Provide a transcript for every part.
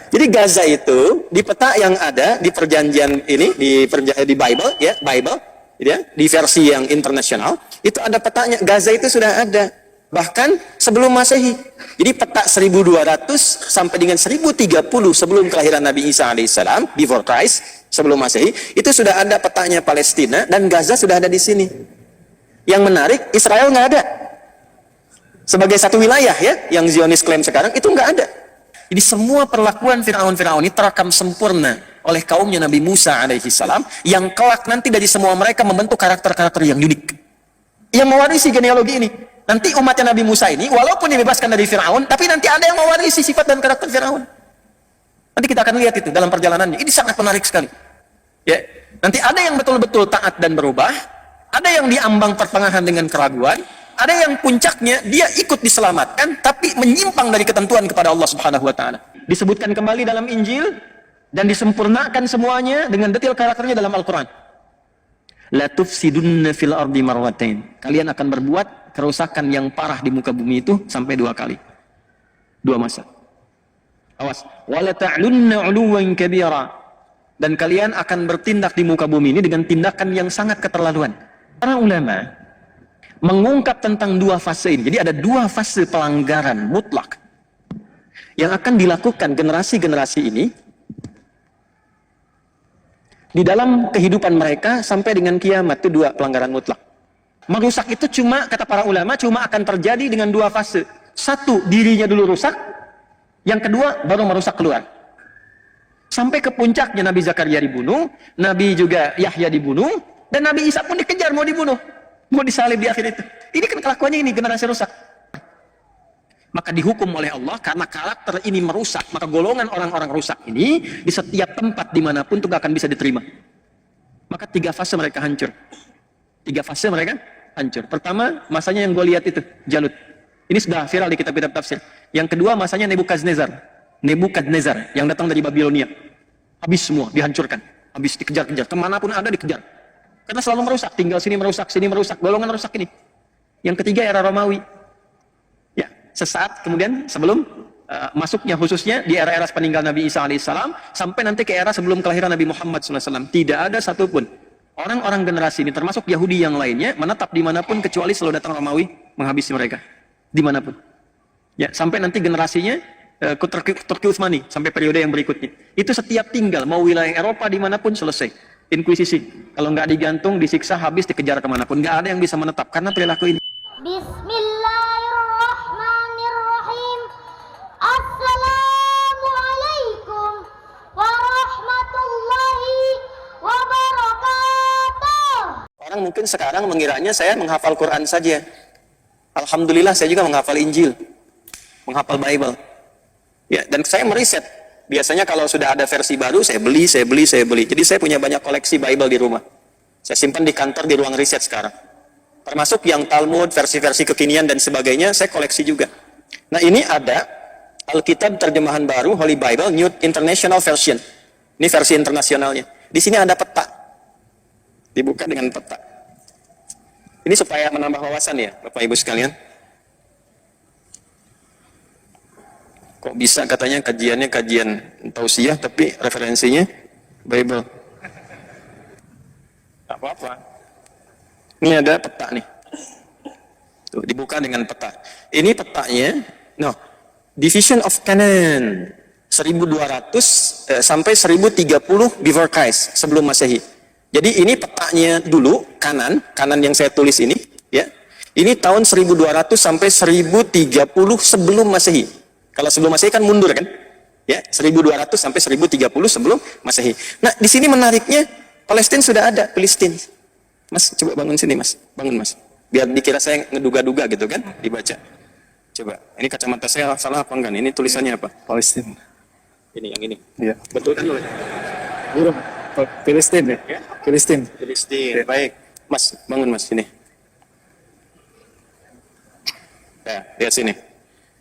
Jadi Gaza itu di peta yang ada di perjanjian ini di Bible ya, di versi yang internasional itu ada petanya. Gaza itu sudah ada bahkan sebelum Masehi. Jadi peta 1200 sampai dengan 1030 sebelum kelahiran Nabi Isa alaihissalam, before Christ, sebelum Masehi, itu sudah ada petanya Palestina dan Gaza sudah ada di sini. Yang menarik, Israel nggak ada sebagai satu wilayah ya, yang Zionis klaim sekarang itu nggak ada. Jadi semua perlakuan Firaun ini terekam sempurna oleh kaumnya Nabi Musa alaihissalam, yang kelak nanti dari semua mereka membentuk karakter-karakter yang unik, yang mewarisi genealogi ini. Nanti umatnya Nabi Musa ini, walaupun dibebaskan dari Firaun, tapi nanti ada yang mewarisi sifat dan karakter Firaun. Nanti kita akan lihat itu dalam perjalanannya. Ini sangat menarik sekali. Ya, nanti ada yang betul-betul taat dan berubah, ada yang diambang pertengahan dengan keraguan, ada yang puncaknya dia ikut diselamatkan, tapi menyimpang dari ketentuan kepada Allah Subhanahu Wa Taala. Disebutkan kembali dalam Injil dan disempurnakan semuanya dengan detail karakternya dalam Al-Quran. La tufsidunna fil ardi marwatain. Kalian akan berbuat kerusakan yang parah di muka bumi itu sampai 2 kali. 2 masa. Awas. Wala ta'lunna 'uluwan kabira. Dan kalian akan bertindak di muka bumi ini dengan tindakan yang sangat keterlaluan. Para ulama mengungkap tentang 2 fase ini. Jadi ada 2 fase pelanggaran mutlak yang akan dilakukan generasi-generasi ini di dalam kehidupan mereka sampai dengan kiamat. Itu 2 pelanggaran mutlak. Merusak itu cuma, kata para ulama, cuma akan terjadi dengan 2 fase. 1, dirinya dulu rusak. Yang kedua, baru merusak keluar. Sampai ke puncaknya Nabi Zakaria dibunuh, Nabi juga Yahya dibunuh, dan Nabi Isa pun dikejar mau dibunuh, mau disalib di akhir itu. Ini kan kelakuannya ini, generasi rusak. Maka dihukum oleh Allah karena karakter ini merusak, maka golongan orang-orang rusak ini di setiap tempat dimanapun itu gak akan bisa diterima. Maka 3 fase mereka hancur. 3 fase mereka hancur. Pertama, masanya yang gue lihat itu, Jalut. Ini sudah viral di kitab-kitab tafsir. Yang kedua, masanya Nebukadnezar yang datang dari Babilonia. Habis semua, dihancurkan. Habis dikejar-kejar, kemanapun ada dikejar. Karena selalu merusak, tinggal sini merusak, golongan rusak ini. Yang ketiga, era Romawi. Ya, sesaat kemudian sebelum masuknya khususnya di era-era peninggal Nabi Isa alaihissalam sampai nanti ke era sebelum kelahiran Nabi Muhammad SAW. Tidak ada satupun orang-orang generasi ini, termasuk Yahudi yang lainnya, menetap dimanapun kecuali selalu datang Romawi menghabisi mereka. Dimanapun. Ya, sampai nanti generasinya Turki Utsmani sampai periode yang berikutnya. Itu setiap tinggal, mau wilayah Eropa dimanapun selesai. Inkuisisi. Kalau nggak digantung, disiksa, habis, dikejar kemanapun. Nggak ada yang bisa menetap karena perilaku ini. Bismillahirrahmanirrahim. Assalamualaikum warahmatullahi wabarakatuh. Orang mungkin sekarang mengiranya saya menghafal Quran saja. Alhamdulillah saya juga menghafal Injil, menghafal Bible. Ya, dan saya meriset. Biasanya kalau sudah ada versi baru, saya beli. Jadi saya punya banyak koleksi Bible di rumah. Saya simpan di kantor, di ruang riset sekarang. Termasuk yang Talmud, versi-versi kekinian dan sebagainya, saya koleksi juga. Nah, ini ada Alkitab terjemahan baru, Holy Bible, New International Version. Ini versi internasionalnya. Di sini ada peta. Dibuka dengan peta. Ini supaya menambah wawasan ya, Bapak Ibu sekalian. Kok bisa katanya kajiannya kajian tausiah, tapi referensinya Bible. Tak apa-apa. Ini ada peta nih. Tuh, dibuka dengan peta. Ini petanya, Division of Canaan 1200 sampai 1030 before Christ, sebelum Masehi. Jadi ini petanya dulu, kanan yang saya tulis ini, ya. Ini tahun 1200 sampai 1030 sebelum Masehi. Kalau sebelum Masehi kan mundur kan? Ya, 1200 sampai 1030 sebelum Masehi. Nah, di sini menariknya Palestina sudah ada, Filistin. Mas, coba bangun sini, Mas. Bangun, Mas. Biar dikira saya ngeduga-duga gitu kan, dibaca. Coba. Ini kacamata saya salah apa enggak? Ini tulisannya apa? Palestina. Ini yang ini. Iya. Betul kan? Burung. Filistin ya? Filistin. Filistin. Baik. Mas, bangun Mas sini. Nah, lihat sini.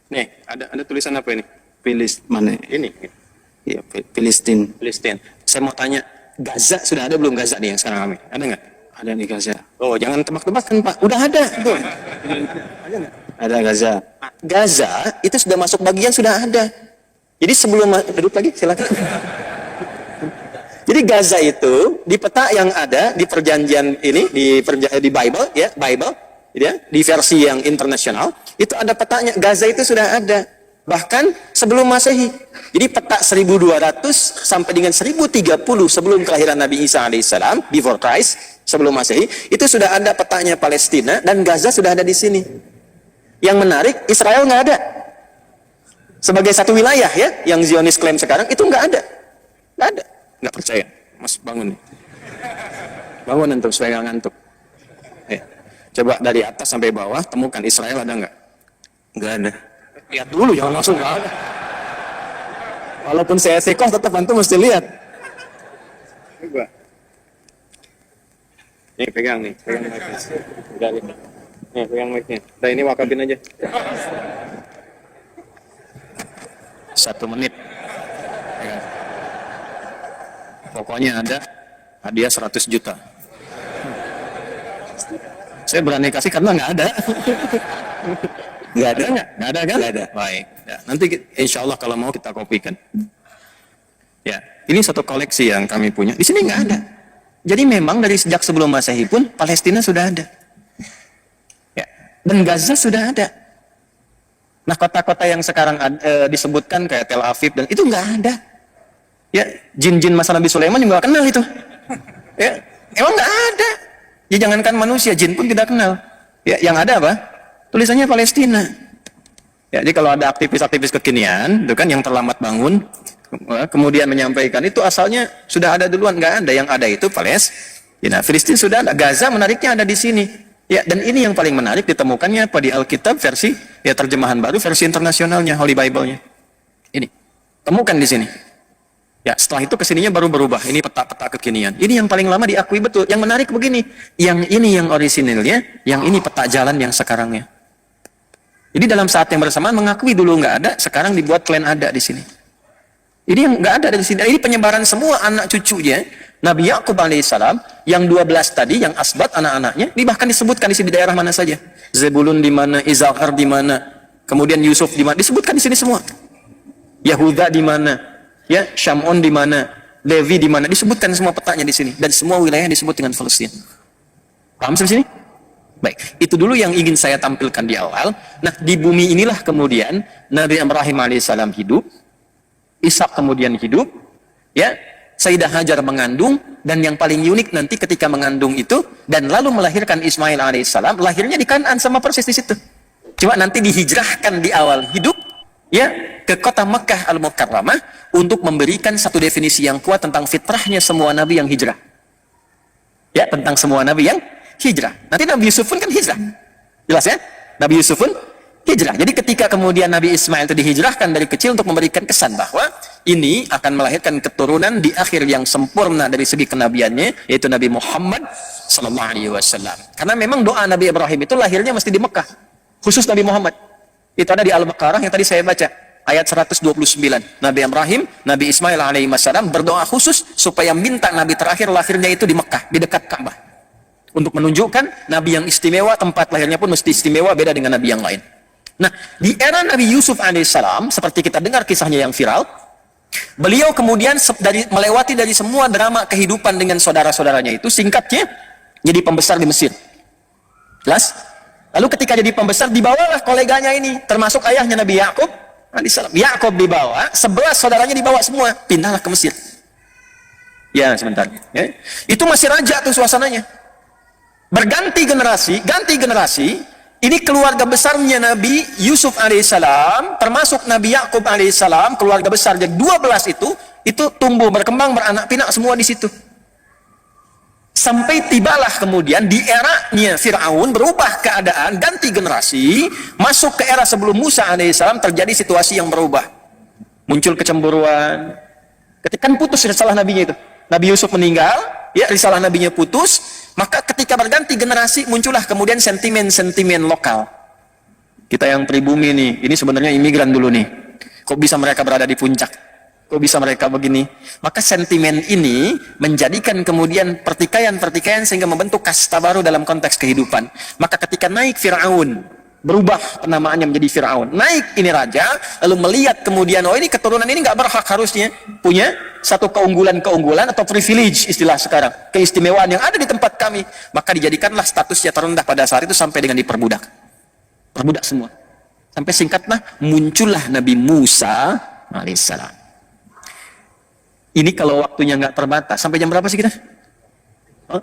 Nih, ada tulisan apa ini? Mana? Ini. Iya, Filistin. Filistin. Saya mau tanya, Gaza sudah ada belum Gaza nih yang sekarang kami? Ada nggak? Ada di Gaza. Oh, jangan tebak-tebakan Pak. Udah ada. Tuh. Ada nggak? Ada Gaza. Gaza itu sudah masuk bagian sudah ada. Jadi sebelum duduk lagi silakan. Jadi Gaza itu di peta yang ada di perjanjian ini di Bible ya, Bible ya, di versi yang internasional itu ada petanya. Gaza itu sudah ada bahkan sebelum Masehi. Jadi peta 1200 sampai dengan 1030 sebelum kelahiran Nabi Isa alaihissalam, before Christ, sebelum Masehi, itu sudah ada petanya Palestina dan Gaza sudah ada di sini. Yang menarik, Israel nggak ada. Sebagai satu wilayah ya, yang Zionis klaim sekarang itu nggak ada. Nggak ada. Nggak percaya. Mas bangun nih. Bangun antum supaya nggak ngantuk. Ya. Coba dari atas sampai bawah, temukan Israel ada nggak? Nggak ada. Lihat dulu, jangan langsung nggak ada. Walaupun saya sekolah, tetap antum mesti lihat. Coba. Nih, pegang nih. Pegang mic-nya. Pegang ini. Nih, pegang mic-nya. Nah, ini wakafin aja. 1 menit. Pegang. Pokoknya ada hadiah 100 juta. Saya berani kasih karena nggak ada. Nggak ada nggak? Nggak ada kan? Nggak ada. Baik. Ya, nanti insya Allah kalau mau kita kopikan. Ya, ini satu koleksi yang kami punya. Di sini nggak ada. Jadi memang dari sejak sebelum Masehi pun Palestina sudah ada. Ya, dan Gaza sudah ada. Nah, kota-kota yang sekarang disebutkan kayak Tel Aviv dan itu nggak ada. Ya, jin-jin masa Nabi Sulaiman juga gak kenal itu. Ya, emang nggak ada. Ya jangankan manusia, jin pun tidak kenal. Ya, yang ada apa? Tulisannya Palestina. Ya, jadi kalau ada aktivis-aktivis kekinian, itu kan yang terlambat bangun, kemudian menyampaikan itu asalnya sudah ada duluan, nggak ada. Yang ada itu Palestina. Filistin sudah ada. Gaza menariknya ada di sini. Ya, dan ini yang paling menarik ditemukannya apa di Alkitab versi ya terjemahan baru, versi internasionalnya, Holy Bible-nya. Ini temukan di sini. Ya, setelah itu kesininya baru berubah. Ini peta-peta kekinian. Ini yang paling lama diakui betul. Yang menarik begini, yang ini yang orisinilnya, yang ini peta jalan yang sekarangnya. Jadi dalam saat yang bersamaan mengakui dulu nggak ada, sekarang dibuat klaim ada di sini. Ini yang nggak ada di sini. Ini penyebaran semua anak cucunya Nabi Yakub alaihissalam, yang 12 tadi, yang asbat anak-anaknya, ini bahkan disebutkan di sini di daerah mana saja. Zebulun di mana, Izakar di mana, kemudian Yusuf di mana, disebutkan di sini semua. Yahuda di mana, ya, Syamun di mana, Levi di mana, disebutkan semua petanya di sini, dan semua wilayah disebut dengan Palestina. Paham sampai sini? Baik, itu dulu yang ingin saya tampilkan di awal. Nah, di bumi inilah kemudian Nabi Ibrahim alaihissalam hidup, Ishak kemudian hidup, ya, Sayyidah Hajar mengandung, dan yang paling unik nanti ketika mengandung itu dan lalu melahirkan Ismail alaihissalam, lahirnya di Kanaan sama persis di situ. Cuma nanti dihijrahkan di awal hidup, ya, ke kota Mekah Al-Mukarramah untuk memberikan satu definisi yang kuat tentang fitrahnya semua nabi yang hijrah. Ya, tentang semua nabi yang hijrah. Nanti Nabi Yusuf pun kan hijrah. Jelas ya? Nabi Yusuf pun hijrah. Jadi ketika kemudian Nabi Ismail itu dihijrahkan dari kecil untuk memberikan kesan bahwa ini akan melahirkan keturunan di akhir yang sempurna dari segi kenabiannya, yaitu Nabi Muhammad sallallahu alaihi wasallam. Karena memang doa Nabi Ibrahim itu lahirnya mesti di Mekah. Khusus Nabi Muhammad. Itu ada di Al-Baqarah yang tadi saya baca, ayat 129. Nabi Ibrahim, Nabi Ismail alaihi wasallam berdoa khusus supaya minta Nabi terakhir lahirnya itu di Mekah, di dekat Ka'bah. Untuk menunjukkan Nabi yang istimewa, tempat lahirnya pun mesti istimewa, beda dengan Nabi yang lain. Nah, di era Nabi Yusuf alaihissalam, seperti kita dengar kisahnya yang viral, beliau kemudian melewati dari semua drama kehidupan dengan saudara-saudaranya itu, singkatnya, jadi pembesar di Mesir. Jelas? Lalu ketika jadi pembesar, dibawalah koleganya ini, termasuk ayahnya Nabi Yakub alaihissalam. Yakub dibawa, 11 saudaranya dibawa semua, pindahlah ke Mesir. Ya, sebentar. Ya. Itu masih raja tuh suasananya. Berganti generasi, ini keluarga besarnya Nabi Yusuf alaihissalam, termasuk Nabi Yakub alaihissalam, keluarga besar jadi 12 itu tumbuh, berkembang, beranak pinak semua di situ. Sampai tibalah kemudian di eranya Fir'aun berubah keadaan, ganti generasi, masuk ke era sebelum Musa alaihissalam, terjadi situasi yang berubah. Muncul kecemburuan. Ketika putus risalah nabinya itu. Nabi Yusuf meninggal, ya, risalah nabinya putus, maka ketika berganti generasi muncullah kemudian sentimen-sentimen lokal. Kita yang pribumi nih, ini sebenarnya imigran dulu nih. Kok bisa mereka berada di puncak? Kok bisa mereka begini? Maka sentimen ini menjadikan kemudian pertikaian-pertikaian sehingga membentuk kasta baru dalam konteks kehidupan. Maka ketika naik Fir'aun, Berubah penamaannya menjadi Fir'aun. Naik ini raja, lalu melihat kemudian, oh ini keturunan ini nggak berhak harusnya punya satu keunggulan-keunggulan atau privilege istilah sekarang, keistimewaan yang ada di tempat kami. Maka dijadikanlah statusnya terendah pada saat itu sampai dengan diperbudak. Perbudak semua. Sampai singkatlah muncullah Nabi Musa alaihissalam. Ini kalau waktunya nggak terbatas, sampai jam berapa sih kita? Oh?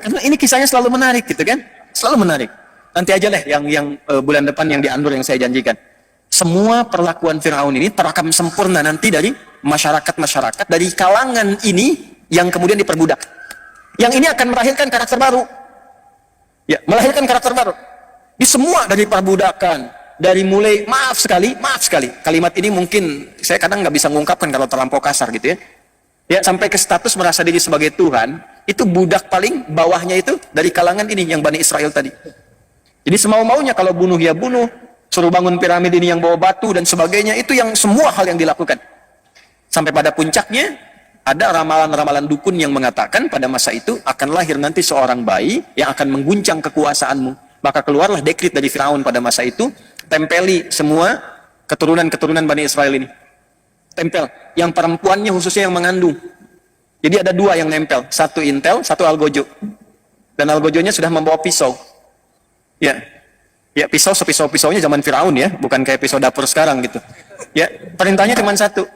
Karena ini kisahnya selalu menarik gitu kan, selalu menarik. Nanti aja lah yang bulan depan yang di Andur yang saya janjikan. Semua perlakuan Firaun ini terekam sempurna nanti dari masyarakat dari kalangan ini yang kemudian diperbudak. Yang ini akan melahirkan karakter baru. Ya, melahirkan karakter baru. Di semua dari perbudakan, dari mulai maaf sekali. Kalimat ini mungkin saya kadang nggak bisa mengungkapkan kalau terlampau kasar gitu ya. Ya, sampai ke status merasa diri sebagai Tuhan, itu budak paling bawahnya itu dari kalangan ini yang Bani Israel tadi. Jadi semau-maunya kalau bunuh ya bunuh, suruh bangun piramid ini yang bawa batu dan sebagainya, itu yang semua hal yang dilakukan. Sampai pada puncaknya ada ramalan-ramalan dukun yang mengatakan pada masa itu akan lahir nanti seorang bayi yang akan mengguncang kekuasaanmu. Maka keluarlah dekrit dari Firaun pada masa itu, tempeli semua keturunan-keturunan Bani Israel ini. Tempel, yang perempuannya khususnya yang mengandung. Jadi ada dua yang nempel, satu intel, satu algojo. Dan algojonya sudah membawa pisau. Ya, pisau sepisau-pisaunya zaman Firaun ya, bukan kayak pisau dapur sekarang gitu. Ya, perintahnya cuma satu.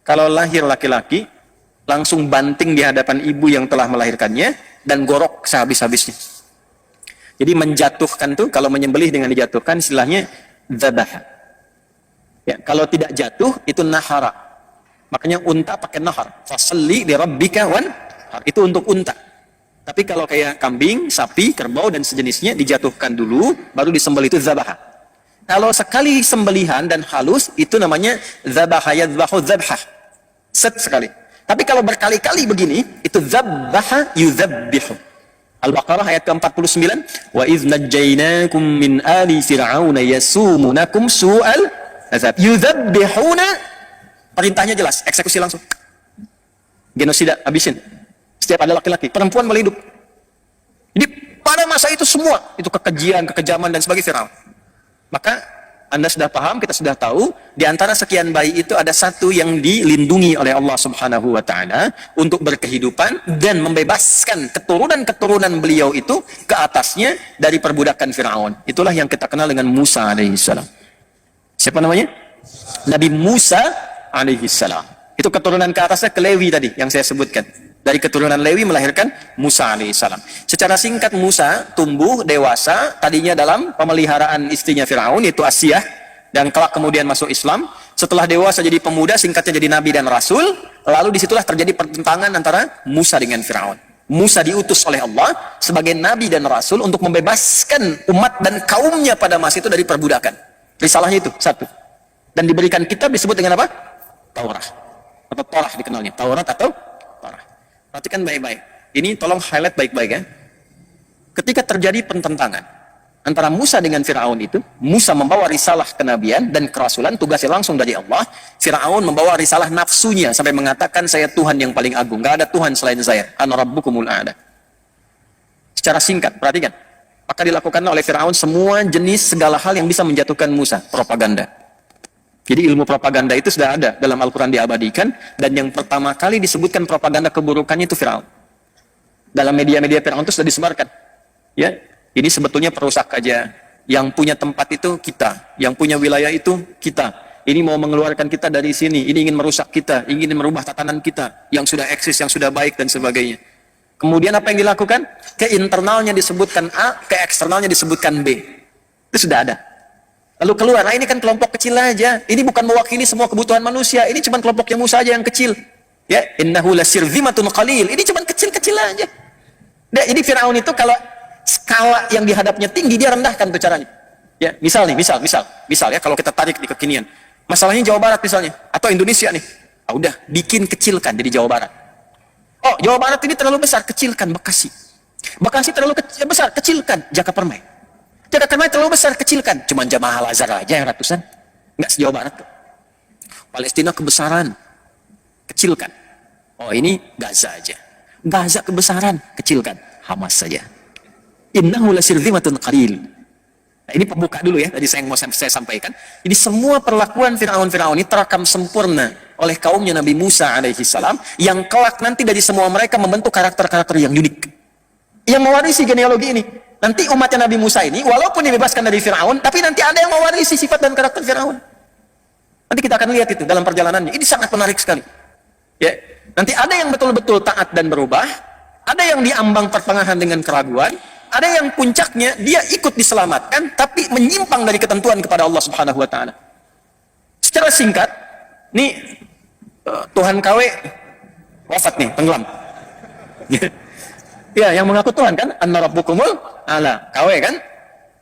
Kalau lahir laki-laki, langsung banting di hadapan ibu yang telah melahirkannya dan gorok sehabis-habisnya. Jadi menjatuhkan tuh, kalau menyembelih dengan dijatuhkan, istilahnya dzabah. Ya, kalau tidak jatuh itu nahara. Makanya unta pakai nahar. Fasalli li rabbika wanhar. Itu untuk unta. Tapi kalau kayak kambing, sapi, kerbau dan sejenisnya dijatuhkan dulu baru disembelih, itu dzabah. Kalau sekali sembelihan dan halus itu namanya dzabaha yadzbahu dzabhah. Set sekali. Tapi kalau berkali-kali begini itu dzabbaha yudzabbihu. Al-Baqarah ayat ke-49, wa idz najjaynakum min ali fir'auna yasumunakum su'al azab yudzabbihuna, perintahnya jelas, eksekusi langsung, genosida, habisin setiap ada laki-laki, perempuan boleh hidup. Jadi pada masa itu semua itu kekejian, kekejaman dan sebagainya Firaun. Maka Anda sudah paham, kita sudah tahu, di antara sekian bayi itu ada satu yang dilindungi oleh Allah Subhanahu wa taala untuk berkehidupan dan membebaskan keturunan-keturunan beliau itu ke atasnya dari perbudakan Firaun. Itulah yang kita kenal dengan Musa alaihissalam. Siapa namanya? Nabi Musa alaihissalam. Itu keturunan ke atasnya ke Lewi tadi yang saya sebutkan. Dari keturunan Lewi melahirkan Musa alaihissalam. Secara singkat Musa tumbuh dewasa tadinya dalam pemeliharaan istrinya Firaun yaitu Asyah, dan kelak kemudian masuk Islam. Setelah dewasa jadi pemuda, singkatnya jadi nabi dan rasul. Lalu disitulah terjadi pertentangan antara Musa dengan Firaun. Musa diutus oleh Allah sebagai nabi dan rasul untuk membebaskan umat dan kaumnya pada masa itu dari perbudakan. Risalahnya itu satu. Dan diberikan kitab disebut dengan apa? Taurat. Atau Torah dikenalnya. Taurat atau Torah. Perhatikan baik-baik. Ini tolong highlight baik-baik ya. Ketika terjadi pertentangan antara Musa dengan Firaun itu, Musa membawa risalah kenabian dan kerasulan, tugasnya langsung dari Allah. Firaun membawa risalah nafsunya sampai mengatakan saya Tuhan yang paling agung. Gak ada Tuhan selain saya. Ana rabbukumul a'la. Secara singkat, perhatikan. Maka dilakukan oleh Firaun semua jenis segala hal yang bisa menjatuhkan Musa. Propaganda. Jadi ilmu propaganda itu sudah ada dalam Al-Quran diabadikan, dan yang pertama kali disebutkan propaganda keburukannya itu Firaun. Dalam media-media Firaun itu sudah disebarkan. Ya, ini sebetulnya perusak aja. Yang punya tempat itu kita, yang punya wilayah itu kita. Ini mau mengeluarkan kita dari sini, ini ingin merusak kita, ingin merubah tatanan kita yang sudah eksis, yang sudah baik dan sebagainya. Kemudian apa yang dilakukan? Ke internalnya disebutkan A, ke eksternalnya disebutkan B. Itu sudah ada. Lalu keluar, nah ini kan kelompok kecil aja. Ini bukan mewakili semua kebutuhan manusia. Ini cuma kelompoknya Musa aja yang kecil. Ya, innahu lasirzimatun qalil. Ini cuma kecil-kecil aja. Nah, jadi Firaun itu kalau skala yang dihadapnya tinggi, dia rendahkan tuh caranya. Ya, misal ya kalau kita tarik di kekinian. Masalahnya Jawa Barat misalnya, atau Indonesia nih. Ah, udah, bikin kecilkan jadi Jawa Barat. Oh, Jawa Barat ini terlalu besar, kecilkan Bekasi. Bekasi terlalu besar, kecilkan Jakapermai. Jakapermai terlalu besar, kecilkan. Cuman Jamaah Al-Azhar aja yang ratusan. Enggak se-Jawa Barat tuh. Palestina kebesaran, kecilkan. Oh, ini Gaza aja. Gaza kebesaran, kecilkan. Hamas saja. Innahu lasirzimatun qalil. Nah, ini pembuka dulu ya, tadi saya mau saya sampaikan. Jadi semua perlakuan Firaun ini terekam sempurna oleh kaumnya Nabi Musa alaihi salam, yang kelak nanti dari semua mereka membentuk karakter-karakter yang unik, yang mewarisi genealogi ini. Nanti umatnya Nabi Musa ini, walaupun dibebaskan dari Firaun, tapi nanti ada yang mewarisi sifat dan karakter Firaun. Nanti kita akan lihat itu dalam perjalanannya. Ini sangat menarik sekali. Ya, nanti ada yang betul-betul taat dan berubah, ada yang diambang pertengahan dengan keraguan, ada yang puncaknya dia ikut diselamatkan, tapi menyimpang dari ketentuan kepada Allah Subhanahu Wa Taala. Secara singkat, nih Tuhan KW wafat nih, tenggelam. Ya, yang mengaku Tuhan kan, Anna Rabbukumul A'la, KW kan.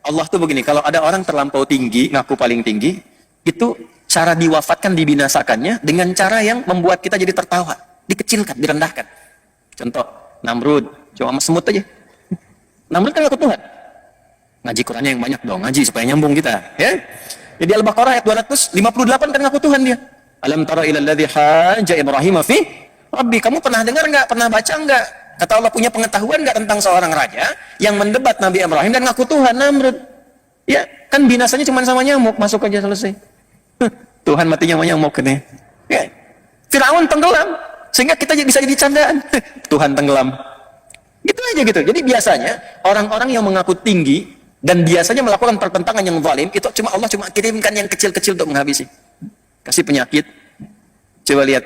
Allah tuh begini, kalau ada orang terlampau tinggi, ngaku paling tinggi, itu cara diwafatkan, dibinasakannya dengan cara yang membuat kita jadi tertawa, dikecilkan, direndahkan. Contoh, Namrud, cuma semut aja. Namrud kan ngaku Tuhan. Ngaji Qurannya yang banyak dong, ngaji supaya nyambung kita, ya. Jadi Al-Baqarah ayat 258 kan ngaku Tuhan dia. Alam tara ilal ladzi haja Ibrahim fi Rabbi, kamu pernah dengar enggak, pernah baca enggak? Kata Allah, punya pengetahuan enggak tentang seorang raja yang mendebat Nabi Ibrahim dan ngaku Tuhan, Namrud. Ya, kan binasanya cuma sama nyamuk, masuk aja selesai. Tuhan matinya sama nyamuk kan ya. Ya. Firaun tenggelam sehingga kita bisa jadi candaan. Tuhan tenggelam. Gitu aja gitu. Jadi biasanya orang-orang yang mengaku tinggi dan biasanya melakukan pertentangan yang zalim, itu Allah cuma kirimkan yang kecil-kecil untuk menghabisi. Kasih penyakit. Coba lihat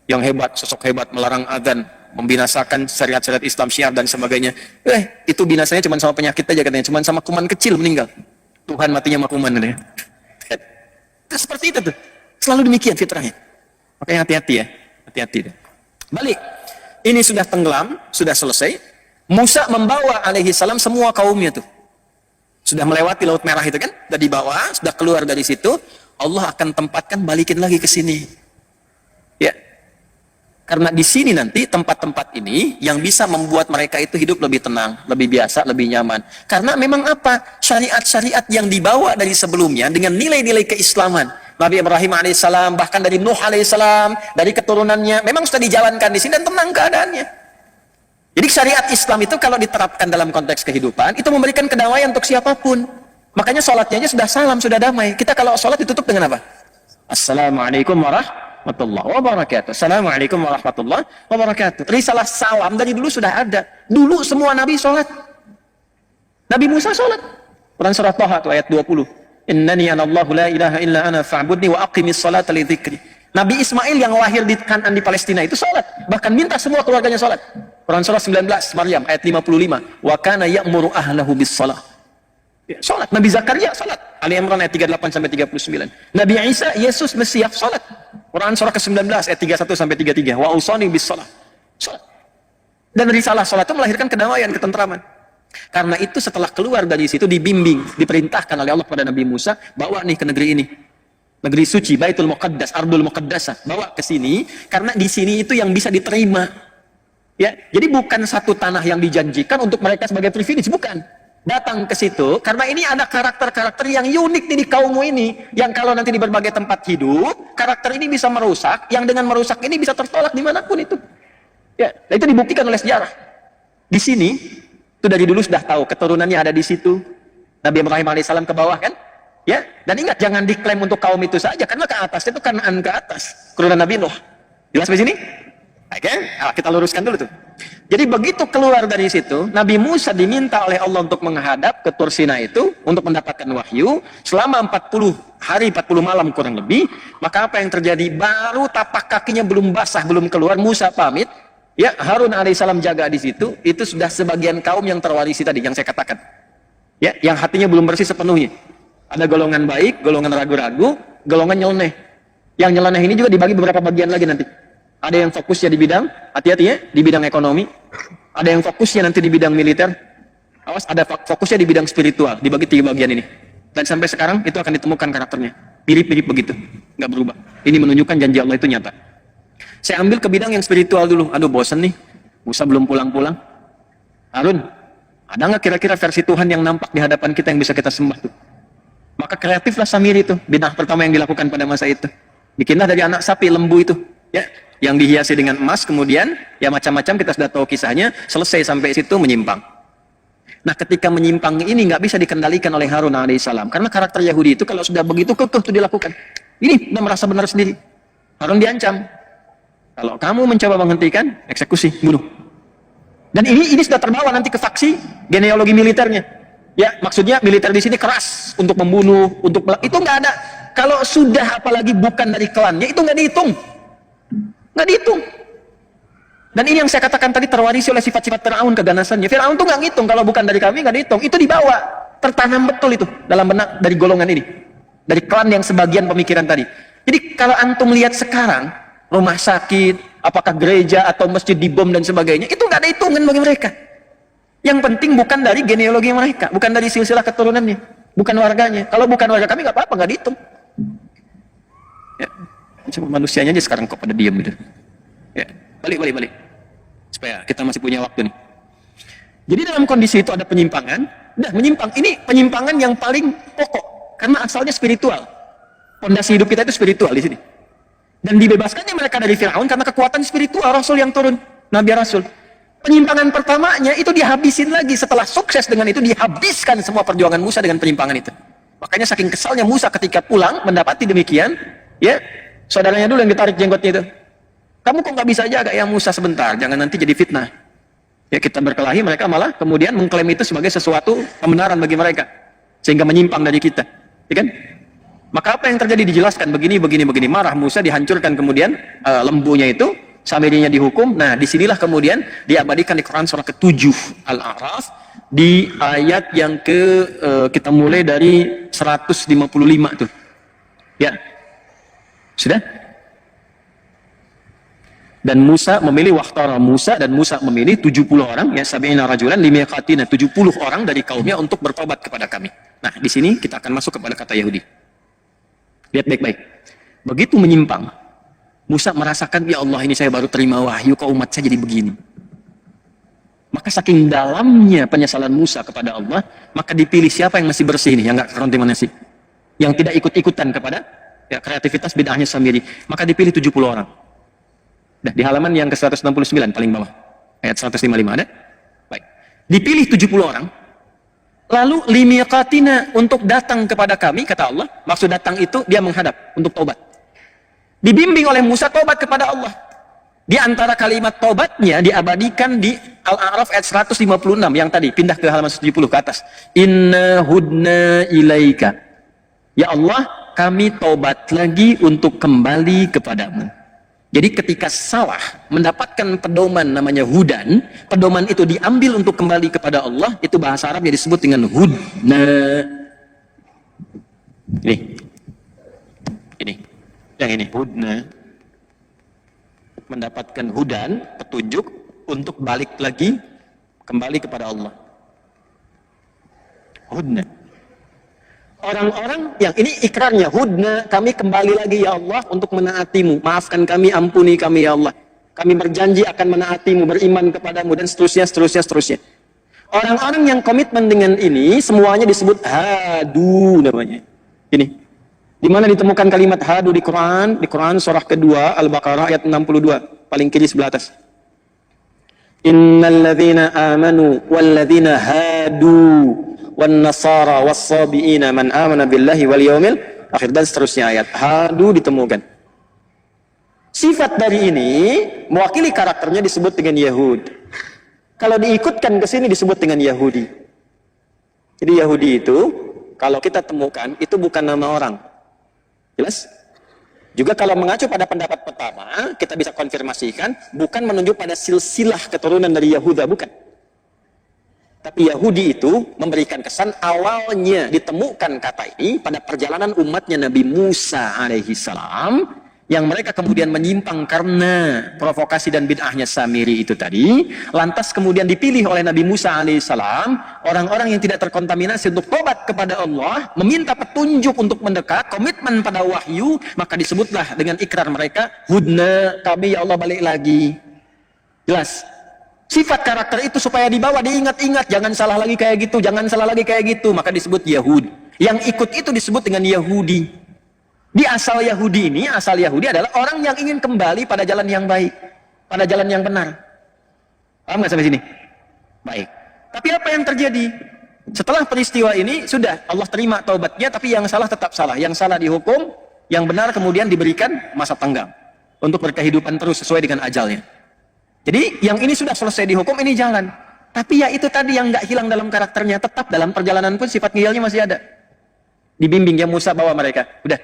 yang hebat, sosok hebat melarang adzan, membinasakan syariat-syariat Islam, syiar dan sebagainya. Itu binasanya cuma sama penyakit aja katanya, cuma sama kuman kecil meninggal. Tuhan matinya sama kuman katanya. Seperti itu tuh. Selalu demikian fitrahnya. Makanya hati-hati ya. Hati-hati deh. Balik. Ini sudah tenggelam, sudah selesai. Musa membawa alaihi salam semua kaumnya tuh. Sudah melewati Laut Merah itu kan, sudah dibawa, sudah keluar dari situ, Allah akan tempatkan balikin lagi ke sini. Ya. Karena di sini nanti tempat-tempat ini yang bisa membuat mereka itu hidup lebih tenang, lebih biasa, lebih nyaman. Karena memang apa? Syariat-syariat yang dibawa dari sebelumnya dengan nilai-nilai keislaman. Nabi Ibrahim alaihissalam, bahkan dari Nuh alaihissalam, dari keturunannya, memang sudah dijalankan di sini dan tenang keadaannya. Jadi syariat Islam itu kalau diterapkan dalam konteks kehidupan, itu memberikan kedamaian untuk siapapun. Makanya sholatnya aja sudah salam, sudah damai. Kita kalau sholat ditutup dengan apa? Assalamualaikum warahmatullahi wabarakatuh. Assalamualaikum warahmatullahi wabarakatuh. Risalah salam dari dulu sudah ada. Dulu semua nabi sholat. Nabi Musa sholat. Quran surah Thaha ayat 20. Innani anallahu la ilaha illa ana fa'budni wa aqimis salata li dzikri. Nabi Ismail yang lahir di Kanan di Palestina itu sholat. Bahkan minta semua keluarganya sholat. Quran surah 19 Maryam ayat 55. Wa kana ya'muru ahlahu bis salah. Ya, sholat. Nabi Zakaria sholat. Ali Imran ayat 38 sampai 39. Nabi Isa, Yesus Mesias sholat. Quran surah ke-19 ayat 31 sampai 33. Wa usani bis salah. Sholat. Dan risalah sholat itu melahirkan kedamaian, ketentraman. Karena itu setelah keluar dari situ dibimbing, diperintahkan oleh Allah kepada Nabi Musa, bawa nih ke negeri ini. Negeri suci, Baitul Muqaddas, Ardul Muqaddasah. Bawa ke sini karena di sini itu yang bisa diterima. Ya, jadi bukan satu tanah yang dijanjikan untuk mereka sebagai privilege, bukan. Datang ke situ karena ini ada karakter-karakter yang unik nih di kaummu ini, yang kalau nanti di berbagai tempat hidup, karakter ini bisa merusak, yang dengan merusak ini bisa tertolak dimanapun itu. Ya, nah itu dibuktikan oleh sejarah. Di sini itu dari dulu sudah tahu keturunannya ada di situ. Nabi Ibrahim alaihissalam ke bawah kan? Ya, dan ingat jangan diklaim untuk kaum itu saja karena ke atas itu Kanaan ke atas, keturunan Nabi Nuh. Jelas di sini? Oke, nah, kita luruskan dulu tuh. Jadi begitu keluar dari situ, Nabi Musa diminta oleh Allah untuk menghadap ke Tur Sina itu untuk mendapatkan wahyu selama 40 hari 40 malam kurang lebih. Maka apa yang terjadi? Baru tapak kakinya belum basah, belum keluar, Musa pamit. Ya, Harun alaihissalam jaga di situ. Itu sudah sebagian kaum yang terwarisi tadi yang saya katakan. Ya, yang hatinya belum bersih sepenuhnya. Ada golongan baik, golongan ragu-ragu, golongan nyeleneh. Yang nyeleneh ini juga dibagi beberapa bagian lagi nanti. Ada yang fokusnya di bidang, hati-hati ya, di bidang ekonomi. Ada yang fokusnya nanti di bidang militer. Awas, ada fokusnya di bidang spiritual. Dibagi 3 bagian ini. Dan sampai sekarang itu akan ditemukan karakternya. Mirip-mirip begitu, nggak berubah. Ini menunjukkan janji Allah itu nyata. Saya ambil ke bidang yang spiritual dulu. Aduh, bosan nih. Musa belum pulang-pulang. Harun, ada nggak kira-kira versi Tuhan yang nampak di hadapan kita yang bisa kita sembah tuh? Maka kreatiflah Samiri itu, bid'ah pertama yang dilakukan pada masa itu. Bikinlah dari anak sapi lembu itu, ya, yang dihiasi dengan emas, kemudian ya macam-macam kita sudah tahu kisahnya, selesai sampai situ menyimpang. Nah, ketika menyimpang ini nggak bisa dikendalikan oleh Harun alaihissalam. Karena karakter Yahudi itu kalau sudah begitu kekeh itu dilakukan. Ini udah merasa benar sendiri. Harun diancam. Kalau kamu mencoba menghentikan, eksekusi, bunuh. Dan ini sudah terbawa nanti ke faksi genealogi militernya. Ya, maksudnya militer di sini keras untuk membunuh, itu nggak ada. Kalau sudah apalagi bukan dari klannya, itu nggak dihitung. Nggak dihitung. Dan ini yang saya katakan tadi terwarisi oleh sifat-sifat Fir'aun, keganasannya. Fir'aun tuh nggak ngitung, kalau bukan dari kami nggak dihitung. Itu dibawa, tertanam betul itu dalam benak dari golongan ini, dari klan yang sebagian pemikiran tadi. Jadi kalau antum lihat sekarang rumah sakit, apakah gereja atau masjid dibom dan sebagainya, itu nggak ada hitungan bagi mereka. Yang penting bukan dari genealogi mereka, bukan dari silsilah keturunannya, bukan warganya. Kalau bukan warga kami nggak apa-apa, nggak dihitung. Ya, coba manusianya aja sekarang kok pada diam gitu. Ya, balik. Supaya kita masih punya waktu nih. Jadi dalam kondisi itu ada penyimpangan. Nah, menyimpang ini penyimpangan yang paling pokok karena asalnya spiritual. Fondasi hidup kita itu spiritual di sini. Dan dibebaskannya mereka dari Fir'aun karena kekuatan spiritual Rasul yang turun, Nabi Rasul. Penyimpangan pertamanya itu dihabisin lagi, setelah sukses dengan itu dihabiskan semua perjuangan Musa dengan penyimpangan itu. Makanya saking kesalnya Musa ketika pulang mendapati demikian, ya saudaranya dulu yang ditarik jenggotnya itu. Kamu kok nggak bisa jaga ya Musa sebentar, jangan nanti jadi fitnah. Ya kita berkelahi, mereka malah kemudian mengklaim itu sebagai sesuatu kebenaran bagi mereka, sehingga menyimpang dari kita, ya kan? Maka apa yang terjadi dijelaskan begini, marah Musa, dihancurkan kemudian lembunya itu, Samirinya dihukum. Nah, disinilah kemudian diabadikan di Quran surah ke-7 Al-A'raf di ayat yang kita mulai dari 155 tuh. Ya. Sudah? Dan Musa memilih dan Musa memilih 70 orang, ya sabi'ina rajulan limiqatina, 70 orang dari kaumnya untuk bertobat kepada kami. Nah, di sini kita akan masuk kepada kata Yahudi. Lihat baik-baik. Begitu menyimpang, Musa merasakan, ya Allah ini saya baru terima wahyu, kok umat saya jadi begini. Maka saking dalamnya penyesalan Musa kepada Allah, maka dipilih siapa yang masih bersih ini, yang nggak kontaminasi, yang tidak ikut-ikutan kepada ya, kreativitas bid'ahnya Samiri. Maka dipilih 70 orang. Nah, di halaman yang ke-169 paling bawah, ayat 155 ada. Baik. Dipilih 70 orang. Lalu limiqatina, untuk datang kepada kami, kata Allah. Maksud datang itu dia menghadap untuk taubat. Dibimbing oleh Musa taubat kepada Allah. Di antara kalimat taubatnya diabadikan di Al-A'raf ayat 156 yang tadi pindah ke halaman 70 ke atas. Inna hudna ilaika. Ya Allah, kami taubat lagi untuk kembali kepadamu. Jadi ketika salah mendapatkan pedoman namanya hudan, pedoman itu diambil untuk kembali kepada Allah, itu bahasa Arabnya disebut dengan hudna. Ini, yang ini hudna, mendapatkan hudan, petunjuk untuk balik lagi kembali kepada Allah. Hudna. Orang-orang yang ini ikrarnya, hudna, kami kembali lagi ya Allah untuk menaatimu, maafkan kami, ampuni kami ya Allah, kami berjanji akan menaatimu, beriman kepadamu, dan seterusnya. Orang-orang yang komitmen dengan ini semuanya disebut hadu namanya. Ini di mana ditemukan kalimat hadu di Quran? Di Quran surah kedua Al-Baqarah ayat 62 paling kiri sebelah atas. Innal ladzina amanu wal ladzina hadu wan nasara was sabiina man amana billahi wal yaumil akhir, dan seterusnya ayat. Hadu ditemukan. Sifat dari ini mewakili karakternya disebut dengan Yahud. Kalau diikutkan ke sini disebut dengan Yahudi. Jadi Yahudi itu kalau kita temukan itu bukan nama orang. Jelas? Juga kalau mengacu pada pendapat pertama, kita bisa konfirmasikan bukan menunjuk pada silsilah keturunan dari Yahuda, bukan. Tapi Yahudi itu memberikan kesan awalnya ditemukan kata ini pada perjalanan umatnya Nabi Musa alaihissalam, yang mereka kemudian menyimpang karena provokasi dan bid'ahnya Samiri itu tadi. Lantas kemudian dipilih oleh Nabi Musa alaihissalam orang-orang yang tidak terkontaminasi untuk tobat kepada Allah, meminta petunjuk untuk mendekat, komitmen pada wahyu. Maka disebutlah dengan ikrar mereka, hudna, kami ya Allah balik lagi. Jelas? Sifat karakter itu supaya dibawa, diingat-ingat, jangan salah lagi kayak gitu, jangan salah lagi kayak gitu, maka disebut Yahud. Yang ikut itu disebut dengan Yahudi. Di asal Yahudi ini, asal Yahudi adalah orang yang ingin kembali pada jalan yang baik, pada jalan yang benar. Paham nggak sampai sini? Baik. Tapi apa yang terjadi? Setelah peristiwa ini, sudah Allah terima taubatnya, tapi yang salah tetap salah. Yang salah dihukum, yang benar kemudian diberikan masa tenggang untuk berkehidupan terus sesuai dengan ajalnya. Jadi yang ini sudah selesai dihukum, ini jalan. Tapi ya itu tadi yang nggak hilang dalam karakternya, tetap dalam perjalanan pun sifat ngiyalnya masih ada. Dibimbing ya Musa, bawa mereka, udah,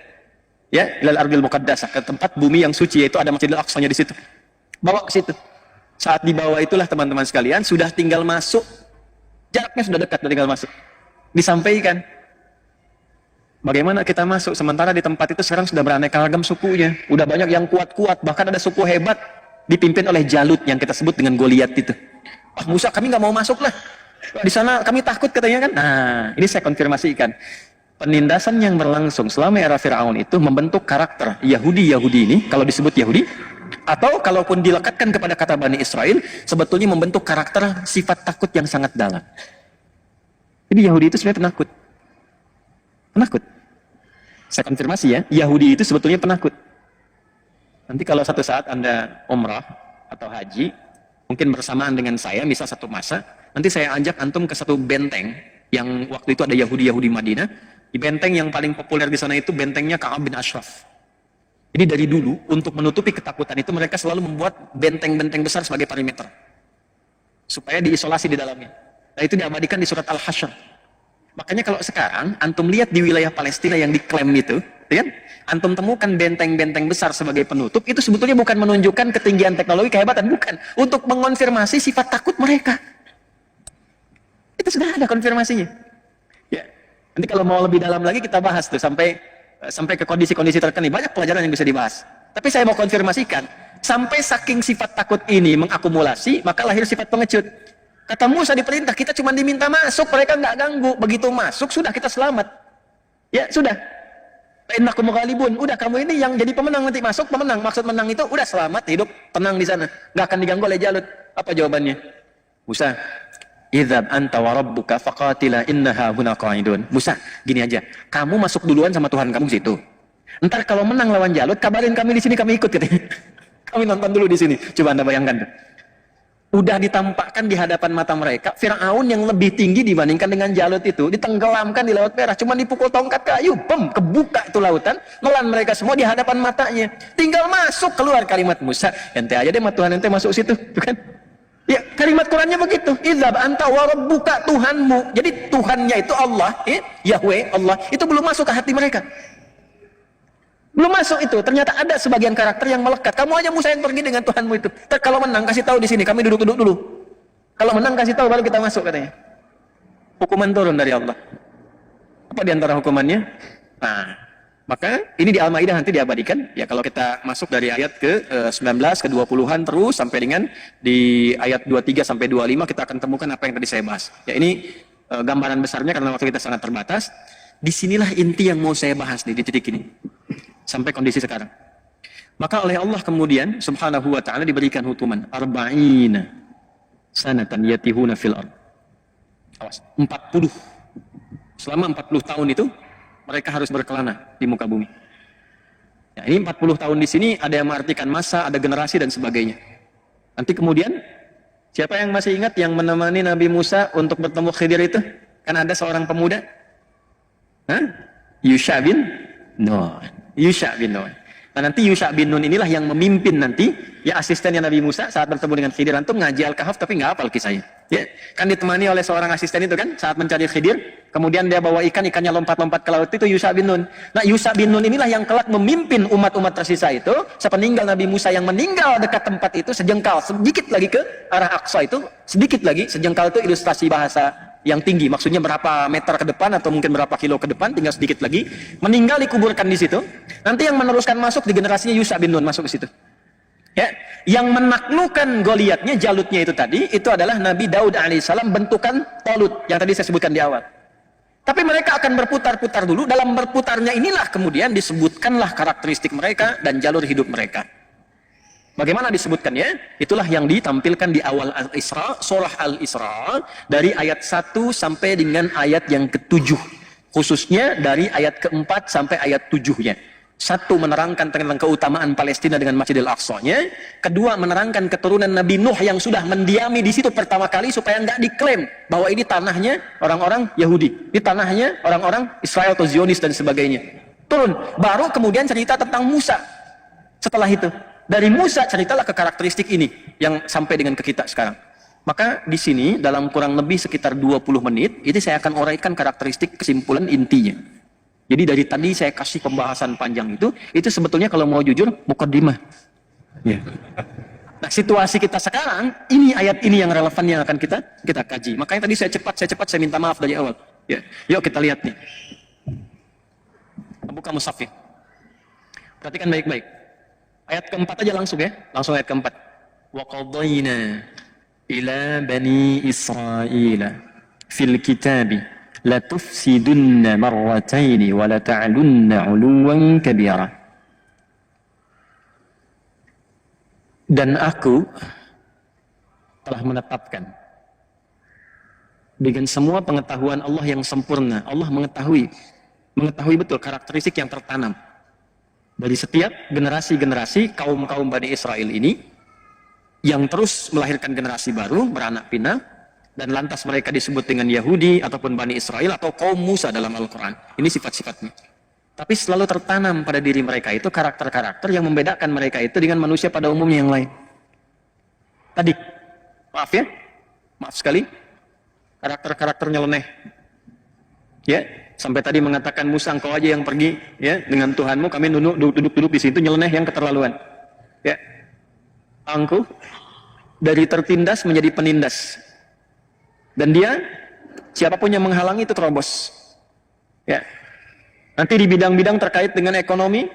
ya, ilal ardil muqaddasah, ke tempat bumi yang suci, yaitu ada Masjidil Aqsanya di situ. Bawa ke situ. Saat dibawa itulah teman-teman sekalian, sudah tinggal masuk. Jaraknya sudah dekat, tinggal masuk. Disampaikan. Bagaimana kita masuk, sementara di tempat itu sekarang sudah beraneka ragam sukunya. Udah banyak yang kuat-kuat, bahkan ada suku hebat dipimpin oleh Jalut yang kita sebut dengan Goliat itu. Wah Musa, kami nggak mau masuk lah. Di sana kami takut katanya kan. Nah, ini saya konfirmasikan. Penindasan yang berlangsung selama era Fir'aun itu membentuk karakter Yahudi ini, kalau disebut Yahudi, atau kalaupun dilekatkan kepada kata Bani Israel, sebetulnya membentuk karakter sifat takut yang sangat dalam. Jadi Yahudi itu sebenarnya penakut. Penakut. Saya konfirmasi ya, Yahudi itu sebetulnya penakut. Nanti kalau satu saat Anda umrah atau haji, mungkin bersamaan dengan saya, misal satu masa, nanti saya ajak antum ke satu benteng, yang waktu itu ada Yahudi Madinah. Di benteng yang paling populer di sana itu bentengnya Ka'ab bin Ashraf. Jadi dari dulu, untuk menutupi ketakutan itu, mereka selalu membuat benteng-benteng besar sebagai perimeter. Supaya diisolasi di dalamnya. Nah itu diabadikan di surat Al-Hasyr. Makanya kalau sekarang, antum lihat di wilayah Palestina yang diklaim itu, ya, antum temukan benteng-benteng besar sebagai penutup, itu sebetulnya bukan menunjukkan ketinggian teknologi, kehebatan, bukan. Untuk mengonfirmasi sifat takut mereka. Itu sudah ada konfirmasinya. Ya. Nanti kalau mau lebih dalam lagi, kita bahas tuh, sampai ke kondisi-kondisi terkini. Banyak pelajaran yang bisa dibahas. Tapi saya mau konfirmasikan, sampai saking sifat takut ini mengakumulasi, maka lahir sifat pengecut. Kata Musa diperintah, kita cuma diminta masuk, mereka nggak ganggu. Begitu masuk, sudah kita selamat. Ya, sudah. Innakum ghalibun. Udah, kamu ini yang jadi pemenang, nanti masuk pemenang. Maksud menang itu, udah selamat, hidup tenang di sana. Nggak akan diganggu oleh Jalut. Apa jawabannya? Musa, Idzab anta wa rabbuka faqatila innaha huna qa'idun. Musa, gini aja. Kamu masuk duluan sama Tuhan kamu situ. Ntar kalau menang lawan Jalut, kabarin kami di sini, kami ikut katanya. Kami nonton dulu di sini. Coba Anda bayangkan tuh. Udah ditampakkan di hadapan mata mereka, Fir'aun yang lebih tinggi dibandingkan dengan Jalut itu, ditenggelamkan di Laut Merah, cuma dipukul tongkat kayu, bem, kebuka itu lautan, melan mereka semua di hadapan matanya. Tinggal masuk, keluar kalimat Musa, ente aja deh sama Tuhan ente masuk situ, bukan? Ya, kalimat Qurannya begitu. Idzab anta wa rabbuka, Tuhanmu. Jadi Tuhannya itu Allah, Yahweh, Allah, itu belum masuk ke hati mereka. Belum masuk itu. Ternyata ada sebagian karakter yang melekat. Kamu aja Musa yang pergi dengan Tuhanmu itu. Kalau menang kasih tahu di sini, kami duduk-duduk dulu. Kalau menang kasih tahu baru kita masuk katanya. Hukuman turun dari Allah. Apa di antara hukumannya? Nah, maka ini di Al-Maidah nanti diabadikan. Ya kalau kita masuk dari ayat ke 19 ke 20-an terus sampai dengan di ayat 23 sampai 25 kita akan temukan apa yang tadi saya bahas. Ya ini gambaran besarnya karena waktu kita sangat terbatas. Disinilah inti yang mau saya bahas nih di titik ini. Sampai kondisi sekarang. Maka oleh Allah kemudian subhanahu wa ta'ala diberikan hukuman arba'ina sanatan yatihuna fil ard. Awas, 40. Selama 40 tahun itu mereka harus berkelana di muka bumi. Ya, ini 40 tahun di sini ada yang mengartikan masa, ada generasi dan sebagainya. Nanti kemudian siapa yang masih ingat yang menemani Nabi Musa untuk bertemu Khidir itu? Kan ada seorang pemuda. Yusha bin Nun. Yusha bin Nun. Nah nanti Yusha bin Nun inilah yang memimpin nanti ya asistennya Nabi Musa saat bertemu dengan Khidir. Antum ngaji Al-Kahf tapi nggak hafal kisahnya. Ya, kan ditemani oleh seorang asisten itu kan saat mencari Khidir. Kemudian dia bawa ikan, ikannya lompat-lompat ke laut, itu Yusha bin Nun. Nah Yusha bin Nun inilah yang kelak memimpin umat-umat tersisa itu sepeninggal Nabi Musa yang meninggal dekat tempat itu sejengkal sedikit lagi ke arah Aqsa itu, sedikit lagi sejengkal itu ilustrasi bahasa yang tinggi, maksudnya berapa meter ke depan atau mungkin berapa kilo ke depan, tinggal sedikit lagi meninggal dikuburkan di situ. Nanti yang meneruskan masuk di generasinya Yusha bin Nun masuk ke situ. Ya, yang menaklukkan Goliatnya, Jalutnya itu tadi, itu adalah Nabi Daud alaihissalam bentukan Talut yang tadi saya sebutkan di awal. Tapi mereka akan berputar-putar dulu. Dalam berputarnya inilah kemudian disebutkanlah karakteristik mereka dan jalur hidup mereka. Bagaimana disebutkannya? Itulah yang ditampilkan di awal Al-Isra, surah Al-Isra, dari ayat 1 sampai dengan ayat yang ke-7. Khususnya dari ayat ke-4 sampai ayat 7-nya. Satu, menerangkan tentang keutamaan Palestina dengan Masjidil Aqsa-nya. Kedua, menerangkan keturunan Nabi Nuh yang sudah mendiami di situ pertama kali supaya nggak diklaim bahwa ini tanahnya orang-orang Yahudi, ini tanahnya orang-orang Israel atau Zionis dan sebagainya. Turun. Baru kemudian cerita tentang Musa. Setelah itu, dari Musa ceritalah ke karakteristik ini yang sampai dengan ke kita sekarang. Maka di sini dalam kurang lebih sekitar 20 menit, ini saya akan uraikan karakteristik kesimpulan intinya. Jadi dari tadi saya kasih pembahasan panjang itu sebetulnya kalau mau jujur mukaddimah. Ya. Nah, situasi kita sekarang, ini ayat ini yang relevan yang akan kita kaji. Makanya tadi saya cepat saya minta maaf dari awal. Ya. Yuk kita lihat nih. Buka mushaf ya. Perhatikan baik-baik. Ayat keempat aja langsung ya. Langsung ayat keempat. Wa qadayna ila bani Israila fil kitabi la tufsidunna marrataini wa la ta'lunna 'uluwan kabira. Dan aku telah menetapkan dengan semua pengetahuan Allah yang sempurna. Allah mengetahui betul karakteristik yang tertanam dari setiap generasi-generasi kaum-kaum Bani Israel ini yang terus melahirkan generasi baru, beranak pinak, dan lantas mereka disebut dengan Yahudi ataupun Bani Israel atau kaum Musa dalam Al-Quran. Ini sifat-sifatnya. Tapi selalu tertanam pada diri mereka itu karakter-karakter yang membedakan mereka itu dengan manusia pada umumnya yang lain. Tadi, maaf sekali, karakter-karakter nyeleneh. Ya, sampai tadi mengatakan Musa, engkau aja yang pergi ya dengan Tuhanmu, kami duduk di situ, nyeleneh yang keterlaluan. Ya, angkuh dari tertindas menjadi penindas. Dan dia, siapapun yang menghalangi itu terobos. Ya. Nanti di bidang-bidang terkait dengan ekonomi,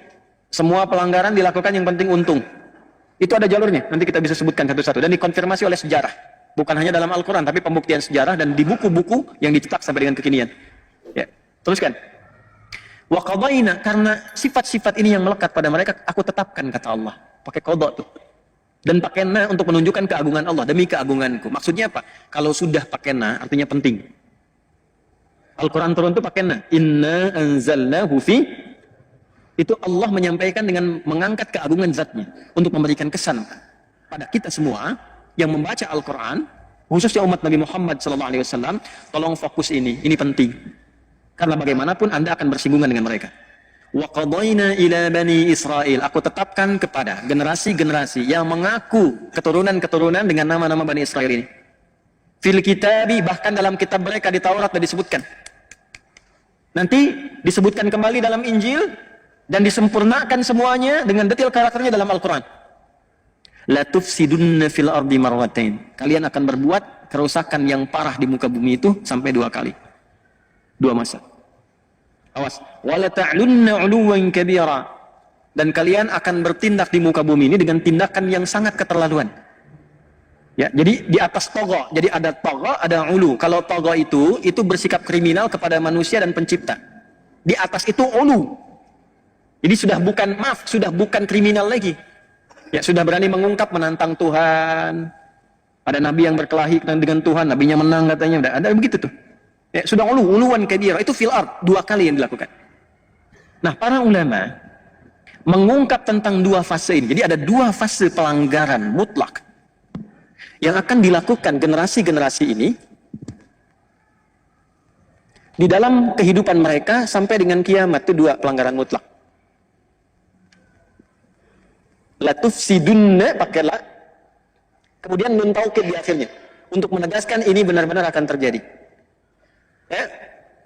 semua pelanggaran dilakukan yang penting untung. Itu ada jalurnya, nanti kita bisa sebutkan satu-satu. Dan dikonfirmasi oleh sejarah. Bukan hanya dalam Al-Quran, tapi pembuktian sejarah dan di buku-buku yang dicetak sampai dengan kekinian. Ya. Teruskan. Wa qadayna, karena sifat-sifat ini yang melekat pada mereka, aku tetapkan, kata Allah. Pakai qadha tuh. Dan pakai na untuk menunjukkan keagungan Allah, demi keagunganku. Maksudnya apa? Kalau sudah pakai na, artinya penting. Al-Quran turun itu pakai na. Inna anzalnahu fi. Itu Allah menyampaikan dengan mengangkat keagungan zatnya. Untuk memberikan kesan pada kita semua yang membaca Al-Quran, khususnya umat Nabi Muhammad SAW, tolong fokus ini penting. Karena bagaimanapun Anda akan bersinggungan dengan mereka. Wa qadayna ila bani Israel, aku tetapkan kepada generasi-generasi yang mengaku keturunan-keturunan dengan nama-nama Bani Israel ini. Fil kitabi, bahkan dalam kitab mereka di Taurat sudah disebutkan. Nanti disebutkan kembali dalam Injil dan disempurnakan semuanya dengan detail karakternya dalam Al-Quran. La tufsidunna fil ardi marwatain, kalian akan berbuat kerusakan yang parah di muka bumi itu sampai 2 kali. 2 masa. Awas, wala ta'lunna 'uluwan kabira, dan kalian akan bertindak di muka bumi ini dengan tindakan yang sangat keterlaluan. Ya, jadi di atas togo, jadi ada togo, ada ulu. Kalau togo itu bersikap kriminal kepada manusia dan pencipta. Di atas itu ulu. Jadi sudah bukan kriminal lagi. Ya, sudah berani mengungkap, menantang Tuhan. Ada nabi yang berkelahi dengan Tuhan, nabinya menang katanya, udah ada begitu tuh. Ya, sudah uluwan kabira, itu fil ard, 2 kali yang dilakukan. Nah, para ulama mengungkap tentang 2 fase ini. Jadi ada 2 fase pelanggaran mutlak yang akan dilakukan generasi-generasi ini di dalam kehidupan mereka sampai dengan kiamat. Itu 2 pelanggaran mutlak. La tufsidunna, pakai la, kemudian nun taukid di akhirnya untuk menegaskan ini benar-benar akan terjadi. Ya,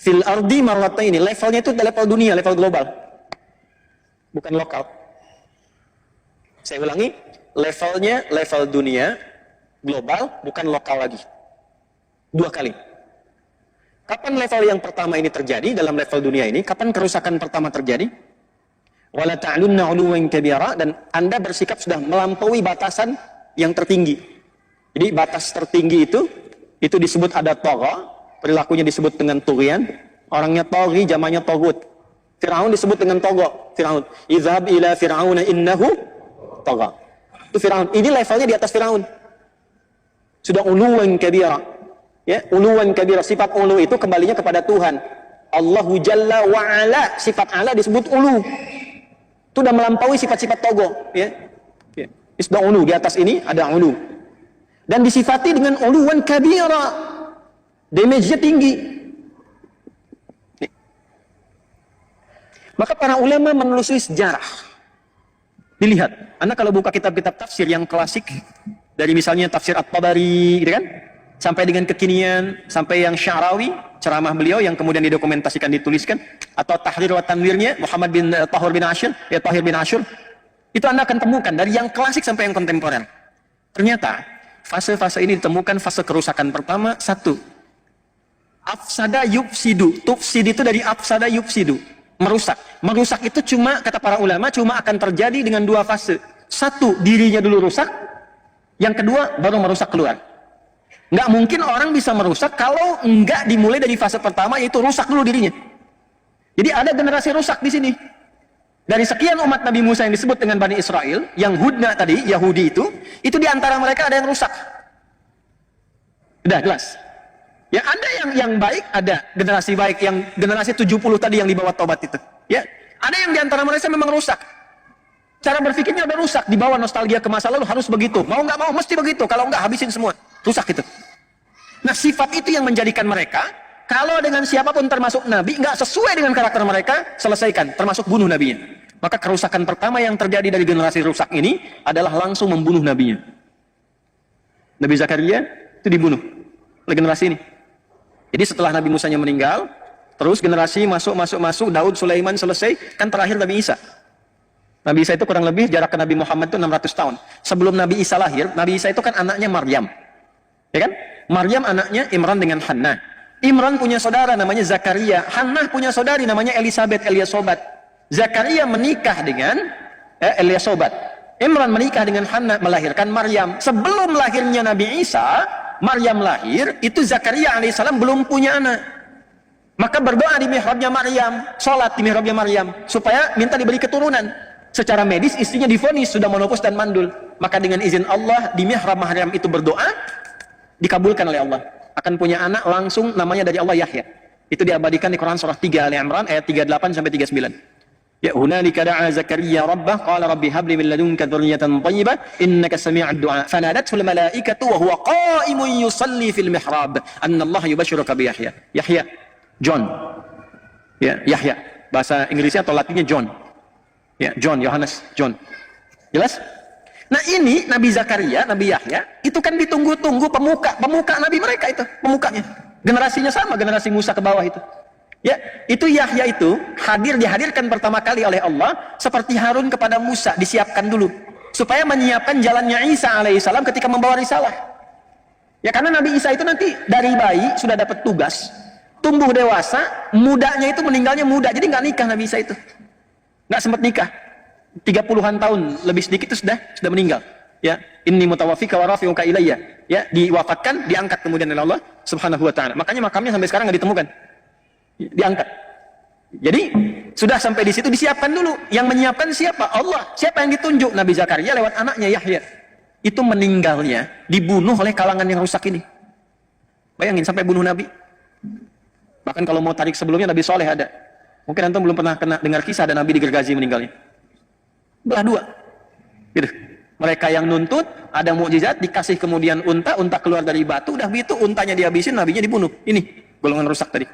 fil ardi marrataini, levelnya itu level dunia, level global, bukan lokal. Saya ulangi, levelnya level dunia, global, bukan lokal lagi. 2 kali. Kapan level yang pertama ini terjadi dalam level dunia ini? Kapan kerusakan pertama terjadi? Wala ta'lunna 'uluwan kabira, dan Anda bersikap sudah melampaui batasan yang tertinggi. Jadi batas tertinggi itu disebut ada tagha. Perilakunya disebut dengan tughyan, orangnya taghi, jamannya tagut. Firaun disebut dengan togo. Firaun, izhab ila fir'auna innahu tagha. Itu Firaun. Ini levelnya di atas Firaun. Sudah uluwan kabira. Ya, uluwan kabira, sifat ulu itu kembalinya kepada Tuhan. Allahu jalla wa ala, sifat ala disebut ulu. Itu sudah melampaui sifat-sifat togo, ya. Ya. Sudah ulu, di atas ini ada ulu. Dan disifati dengan uluwan kabira. Damage-nya tinggi. Nih. Maka para ulama menelusuri sejarah. Dilihat, Anda kalau buka kitab-kitab tafsir yang klasik, dari misalnya tafsir At-Tabari, gitu kan? Sampai dengan kekinian, sampai yang Sya'rawi, ceramah beliau yang kemudian didokumentasikan, dituliskan, atau Tahrir wa Tanwirnya, Muhammad bin Tahir bin Ashur, ya Tahir bin Ashur, itu Anda akan temukan dari yang klasik sampai yang kontemporer. Ternyata, fase-fase ini ditemukan fase kerusakan pertama, satu, afsada yufsidu, tufsid itu dari afsada yufsidu, merusak. Merusak itu cuma, kata para ulama, cuma akan terjadi dengan dua fase. Satu, dirinya dulu rusak, yang kedua, baru merusak keluar. Nggak mungkin orang bisa merusak kalau nggak dimulai dari fase pertama, yaitu rusak dulu dirinya. Jadi ada generasi rusak di sini. Dari sekian umat Nabi Musa yang disebut dengan Bani Israel, yang Hudna tadi, Yahudi itu di antara mereka ada yang rusak. Udah jelas. Ya ada yang baik, ada generasi baik, yang generasi 70 tadi yang dibawa tobat itu. Ya, ada yang di antara mereka memang rusak. Cara berpikirnya udah rusak, dibawa nostalgia ke masa lalu, harus begitu. Mau nggak mau mesti begitu, kalau nggak habisin semua. Rusak itu. Nah, sifat itu yang menjadikan mereka, kalau dengan siapapun termasuk Nabi, nggak sesuai dengan karakter mereka, selesaikan, termasuk bunuh Nabinya. Maka kerusakan pertama yang terjadi dari generasi rusak ini adalah langsung membunuh Nabinya. Nabi Zakaria itu dibunuh oleh generasi ini. Jadi setelah Nabi Musanya meninggal, terus generasi masuk, Daud, Sulaiman selesai, kan terakhir Nabi Isa. Nabi Isa itu kurang lebih jarak ke Nabi Muhammad itu 600 tahun. Sebelum Nabi Isa lahir, Nabi Isa itu kan anaknya Maryam. Ya kan? Maryam anaknya Imran dengan Hannah. Imran punya saudara namanya Zakaria. Hannah punya saudari namanya Elizabeth, Eliasobat. Zakaria menikah dengan Eliasobat. Imran menikah dengan Hannah, melahirkan Maryam. Sebelum lahirnya Nabi Isa, Maryam lahir, itu Zakaria alaihissalam belum punya anak. Maka berdoa di mihrabnya Maryam, sholat di mihrabnya Maryam, supaya minta diberi keturunan. Secara medis istrinya divonis sudah menopause dan mandul. Maka dengan izin Allah di mihrab Maryam itu berdoa, dikabulkan oleh Allah. Akan punya anak langsung, namanya dari Allah, Yahya. Itu diabadikan di Quran surah 3 Ali Imran ayat 38 sampai 39. Ya hunalika da'a Zakaria rabbah qala rabbi habli min ladunka dzurriyyatan thayyibah innaka sami'ud du'a. Fanadatul malaikatu wa huwa qa'imun yusalli fil mihrab anna Allah yubashshiruka bi Yahya. Yahya, John. Ya, Yahya. Bahasa Inggrisnya atau Latinnya John. Ya, John, Yohanes, John. Jelas? Nah ini Nabi Zakaria, Nabi Yahya, itu kan ditunggu-tunggu pemuka Nabi mereka itu, pemukanya. Generasinya sama, generasi Musa ke bawah itu. Ya, itu Yahya itu dihadirkan pertama kali oleh Allah seperti Harun kepada Musa, disiapkan dulu supaya menyiapkan jalannya Isa alaihissalam ketika membawa risalah. Ya karena Nabi Isa itu nanti dari bayi sudah dapat tugas, tumbuh dewasa, mudanya itu meninggalnya muda, jadi nggak nikah Nabi Isa itu. Nggak sempat nikah, 30-an tahun lebih sedikit itu sudah meninggal. Ya, inni mutawaffika wa rafi'uka ilayya. Ya, diwafatkan, diangkat kemudian oleh Allah Subhanahu wa taala. Makanya makamnya sampai sekarang nggak ditemukan. Diangkat. Jadi sudah sampai di situ disiapkan dulu. Yang menyiapkan siapa? Allah. Siapa yang ditunjuk? Nabi Zakaria lewat anaknya Yahya. Itu meninggalnya dibunuh oleh kalangan yang rusak ini. Bayangin sampai bunuh Nabi. Bahkan kalau mau tarik sebelumnya Nabi Soleh ada. Mungkin antum belum pernah dengar kisah ada Nabi digergaji meninggalnya. Belah dua. Gitu. Mereka yang nuntut, ada mukjizat, dikasih kemudian unta keluar dari batu, udah begitu untanya dihabisin, nabinya dibunuh. Ini golongan rusak tadi.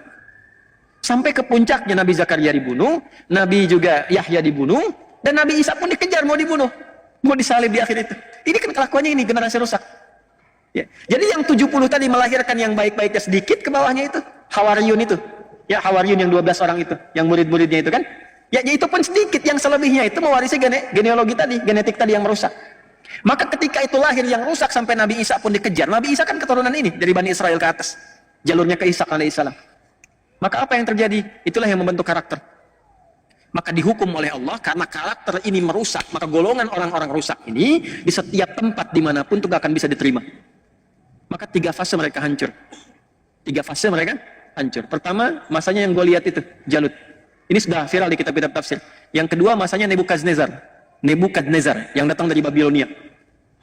Sampai ke puncaknya Nabi Zakaria dibunuh, Nabi juga Yahya dibunuh, dan Nabi Isa pun dikejar mau dibunuh, mau disalib di akhir itu. Ini kan kelakuannya ini generasi rusak. Ya. Jadi yang 70 tadi melahirkan yang baik-baiknya sedikit, ke bawahnya itu Hawariyun itu. Ya, Hawariyun yang 12 orang itu, yang murid-muridnya itu kan. Ya, itu pun sedikit, yang selebihnya itu mewarisi genealogi tadi, genetik tadi yang merusak. Maka ketika itu lahir yang rusak sampai Nabi Isa pun dikejar. Nabi Isa kan keturunan ini dari Bani Israel ke atas. Jalurnya ke Ishak alaihissalam. Maka apa yang terjadi? Itulah yang membentuk karakter. Maka dihukum oleh Allah karena karakter ini merusak. Maka golongan orang-orang rusak ini di setiap tempat dimanapun itu gak akan bisa diterima. Maka 3 fase mereka hancur. 3 fase mereka hancur. Pertama, masanya yang gue lihat itu, Jalut. Ini sudah viral di kitab-kitab tafsir. Yang kedua, masanya Nebukadnezar yang datang dari Babilonia.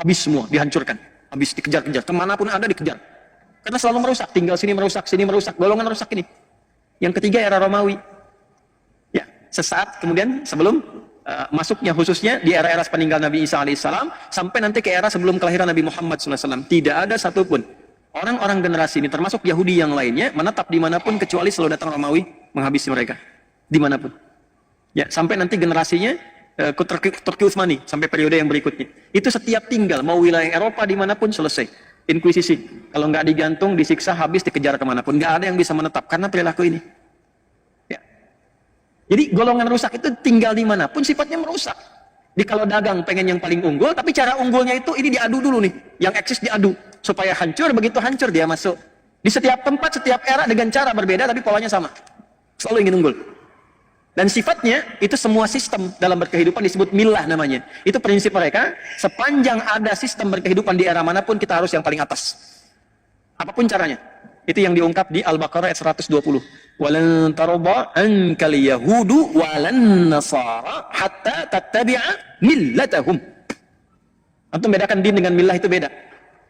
Habis semua, dihancurkan. Habis dikejar-kejar. Kemanapun ada dikejar. Karena selalu merusak. Tinggal sini merusak. Golongan rusak ini. Yang ketiga, era Romawi. Ya, sesaat kemudian sebelum masuknya khususnya di era-era peninggal Nabi Isa alaihissalam sampai nanti ke era sebelum kelahiran Nabi Muhammad SAW. Tidak ada satupun orang-orang generasi ini, termasuk Yahudi yang lainnya, menetap dimanapun kecuali selalu datang Romawi menghabisi mereka. Dimanapun. Ya, sampai nanti generasinya ke Turki Utsmani, sampai periode yang berikutnya. Itu setiap tinggal, mau wilayah Eropa dimanapun selesai. Inkuisisi. Kalau nggak digantung, disiksa, habis, dikejar kemanapun. Nggak ada yang bisa menetap karena perilaku ini. Ya. Jadi golongan rusak itu tinggal dimanapun sifatnya merusak. Di kalau dagang pengen yang paling unggul, tapi cara unggulnya itu ini diadu dulu nih. Yang eksis diadu. Supaya hancur, begitu hancur dia masuk. Di setiap tempat, setiap era dengan cara berbeda, tapi polanya sama. Selalu ingin unggul. Dan sifatnya, itu semua sistem dalam berkehidupan disebut milah namanya. Itu prinsip mereka, sepanjang ada sistem berkehidupan di era manapun, kita harus yang paling atas. Apapun caranya. Itu yang diungkap di Al-Baqarah ayat 120. Walan tarda ankal yahudu walan nasara hatta tattabi'a millatahum. Antum bedakan din dengan millah itu beda.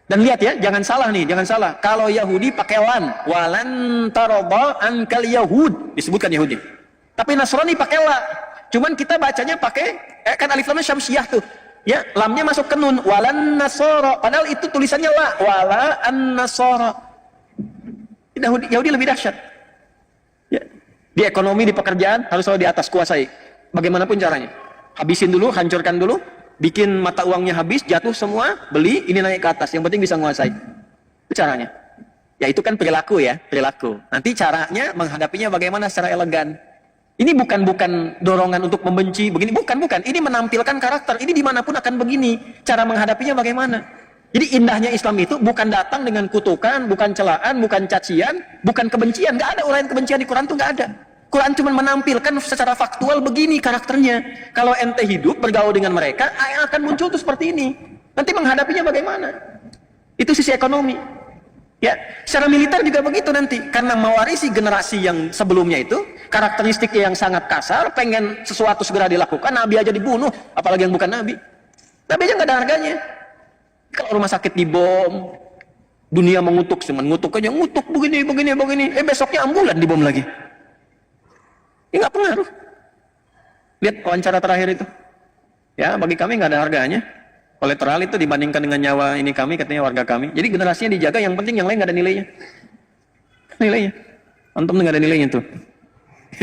Dan lihat ya, jangan salah nih, jangan salah. Kalau Yahudi pakai walan tarda ankal yahud, disebutkan Yahudi. Tapi Nasrani pakai la. Cuman kita bacanya pakai kan alif lamnya syamsiyah tuh. Ya, lamnya masuk ke nun, walan nasara. Padahal itu tulisannya la, wala an nasara. Yahudi lebih dahsyat. Ya. Di ekonomi, di pekerjaan harus selalu di atas kuasai. Bagaimanapun caranya. Habisin dulu, hancurkan dulu, bikin mata uangnya habis, jatuh semua, beli, ini naik ke atas. Yang penting bisa menguasai. Itu caranya. Ya itu kan perilaku ya, perilaku. Nanti caranya menghadapinya bagaimana secara elegan. Ini bukan dorongan untuk membenci, begini, bukan. Ini menampilkan karakter. Ini dimanapun akan begini. Cara menghadapinya bagaimana? Jadi indahnya Islam itu bukan datang dengan kutukan, bukan celaan, bukan cacian, bukan kebencian. Nggak ada uraian kebencian di Quran tuh nggak ada. Quran cuma menampilkan secara faktual begini karakternya. Kalau ente hidup bergaul dengan mereka, yang akan muncul tuh seperti ini. Nanti menghadapinya bagaimana? Itu sisi ekonomi. Ya, secara militer juga begitu nanti. Karena mewarisi generasi yang sebelumnya itu, karakteristiknya yang sangat kasar, pengen sesuatu segera dilakukan, Nabi aja dibunuh, apalagi yang bukan Nabi. Nabi aja nggak ada harganya. Kalau rumah sakit dibom, dunia mengutuk, ngutuk aja, ngutuk begini. Besoknya ambulan dibom lagi. Ini nggak pengaruh. Lihat wawancara terakhir itu. Ya, bagi kami nggak ada harganya. Kolateral itu dibandingkan dengan nyawa ini kami, katanya warga kami. Jadi generasinya dijaga, yang penting yang lain nggak ada nilainya. Nilainya. Antum nggak ada nilainya tuh.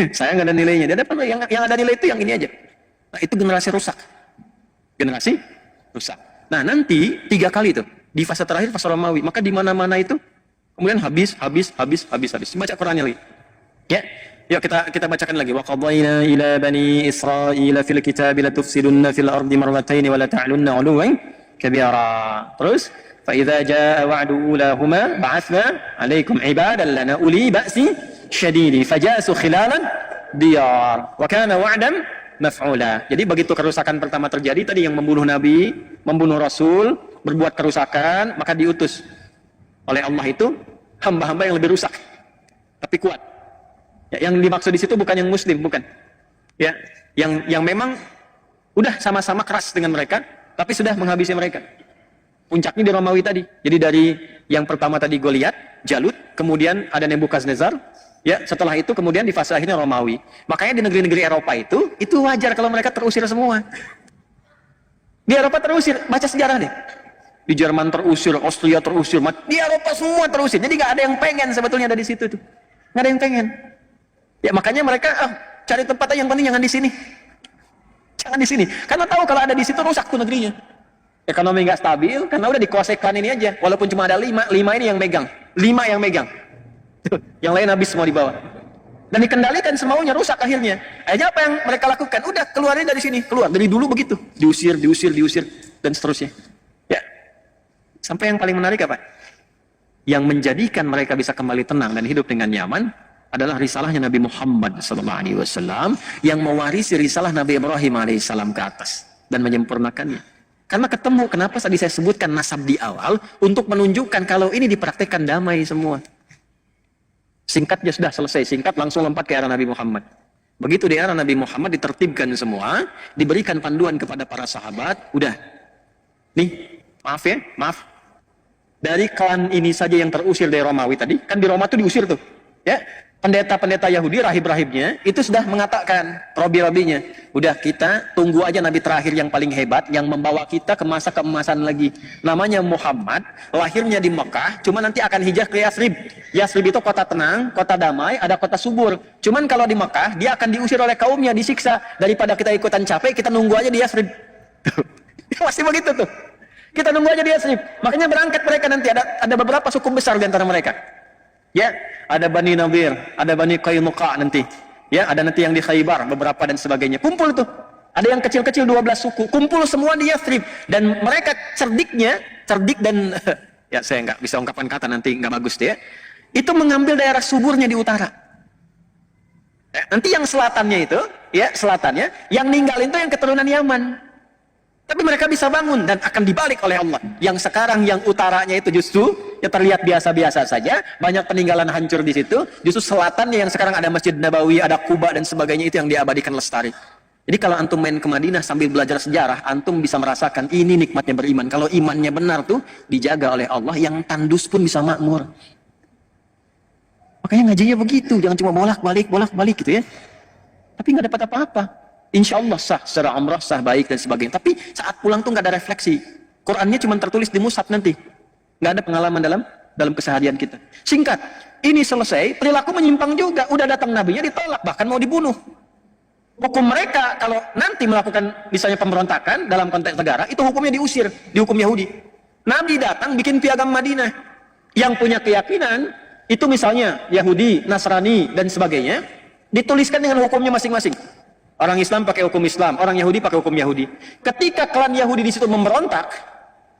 Saya nggak ada nilainya. Dia dapat yang ada nilai itu yang ini aja. Nah, itu generasi rusak. Generasi rusak. Nah, nanti 3 kali itu di fase terakhir, fase Romawi. Maka di mana-mana itu kemudian habis. Baca Qurannya lagi. Ya. Yuk kita bacakan lagi. Wa qadayna ila bani Israila fil kitabi la tufsidunna fil ardi marratayn wa la ta'lunna 'uluwan kabira. Terus fa idza jaa wa'du ulahuma ba'athna 'alaikum 'ibadan lana uli ba'si syadidi fajasu khilalan diyar. Wa kana wa'dan maf'ula. Jadi begitu kerusakan pertama terjadi tadi, yang membunuh Nabi, membunuh Rasul, berbuat kerusakan, maka diutus oleh Allah itu hamba-hamba yang lebih rusak, tapi kuat. Ya, yang dimaksud di situ bukan yang Muslim, bukan. Ya, yang memang udah sama-sama keras dengan mereka, tapi sudah menghabisi mereka. Puncaknya di Romawi tadi. Jadi dari yang pertama tadi Goliat, Jalut, kemudian ada Nebukadnezar. Ya, setelah itu kemudian di fase akhirnya Romawi. Makanya di negeri-negeri Eropa itu wajar kalau mereka terusir semua. Di Eropa terusir, baca sejarah deh. Di Jerman terusir, Austria terusir, di Eropa semua terusir. Jadi nggak ada yang pengen sebetulnya ada di situ tuh. Nggak ada yang pengen. Ya makanya mereka cari tempat aja, yang penting jangan di sini. Jangan di sini. Karena tahu kalau ada di situ rusak tuh negerinya. Ekonomi nggak stabil karena udah dikuasai klan ini aja. Walaupun cuma ada 5 ini yang megang. 5 yang megang. Yang lain habis semua dibawa. Dan dikendalikan semaunya, rusak akhirnya. Akhirnya apa yang mereka lakukan? Udah keluarin dari sini, keluar. Dari dulu begitu. Diusir, dan seterusnya. Ya. Sampai yang paling menarik apa? Yang menjadikan mereka bisa kembali tenang dan hidup dengan nyaman adalah risalahnya Nabi Muhammad SAW yang mewarisi risalah Nabi Ibrahim alaihissalam ke atas dan menyempurnakannya. Karena ketemu, kenapa tadi saya sebutkan nasab di awal, untuk menunjukkan kalau ini dipraktekkan damai semua. Singkatnya sudah selesai, singkat langsung lompat ke era Nabi Muhammad. Begitu di era Nabi Muhammad ditertibkan semua, diberikan panduan kepada para sahabat, udah. Nih, maaf. Dari klan ini saja yang terusir dari Romawi tadi, kan di Roma tuh diusir tuh. Ya, pendeta-pendeta Yahudi, rahib-rahibnya, itu sudah mengatakan, robi-robinya, udah kita tunggu aja nabi terakhir yang paling hebat, yang membawa kita ke masa keemasan lagi. Namanya Muhammad, lahirnya di Mekah, cuma nanti akan hijrah ke Yathrib. Yathrib itu kota tenang, kota damai, ada kota subur. Cuman kalau di Mekah, dia akan diusir oleh kaumnya, disiksa. Daripada kita ikutan capek, kita nunggu aja di Yathrib. Pasti begitu tuh. Kita nunggu aja di Yathrib. Makanya berangkat mereka nanti, ada beberapa suku besar di antara mereka. Ya, ada Bani Nadir, ada Bani Qainuqa nanti. Ya, ada nanti yang di Khaybar, beberapa dan sebagainya. Kumpul tuh. Ada yang kecil-kecil 12 suku. Kumpul semua di Yathrib. Dan mereka cerdik dan ya saya nggak bisa ungkapan kata nanti nggak bagus deh. Ya. Itu mengambil daerah suburnya di utara. Nanti yang selatannya itu, ya selatannya, yang ninggalin itu yang keturunan Yaman. Tapi mereka bisa bangun dan akan dibalik oleh Allah. Yang sekarang yang utaranya itu justru ya terlihat biasa-biasa saja, banyak peninggalan hancur di situ. Justru selatannya yang sekarang ada Masjid Nabawi, ada Kuba dan sebagainya itu yang diabadikan lestari. Jadi kalau antum main ke Madinah sambil belajar sejarah, antum bisa merasakan ini nikmatnya beriman. Kalau imannya benar tuh dijaga oleh Allah, yang tandus pun bisa makmur. Makanya ngajinya begitu, jangan cuma bolak-balik gitu ya. Tapi nggak dapat apa-apa. Insya Allah sah, secara umrah sah, baik dan sebagainya. Tapi saat pulang tuh nggak ada refleksi. Qurannya cuma tertulis di mushaf nanti. Nggak ada pengalaman dalam keseharian kita. Singkat, ini selesai, perilaku menyimpang juga. Udah datang nabinya ditolak, bahkan mau dibunuh. Hukum mereka kalau nanti melakukan misalnya pemberontakan dalam konteks negara, itu hukumnya diusir, dihukum Yahudi. Nabi datang bikin piagam Madinah. Yang punya keyakinan, itu misalnya Yahudi, Nasrani dan sebagainya, dituliskan dengan hukumnya masing-masing. Orang Islam pakai hukum Islam, orang Yahudi pakai hukum Yahudi. Ketika klan Yahudi di situ memberontak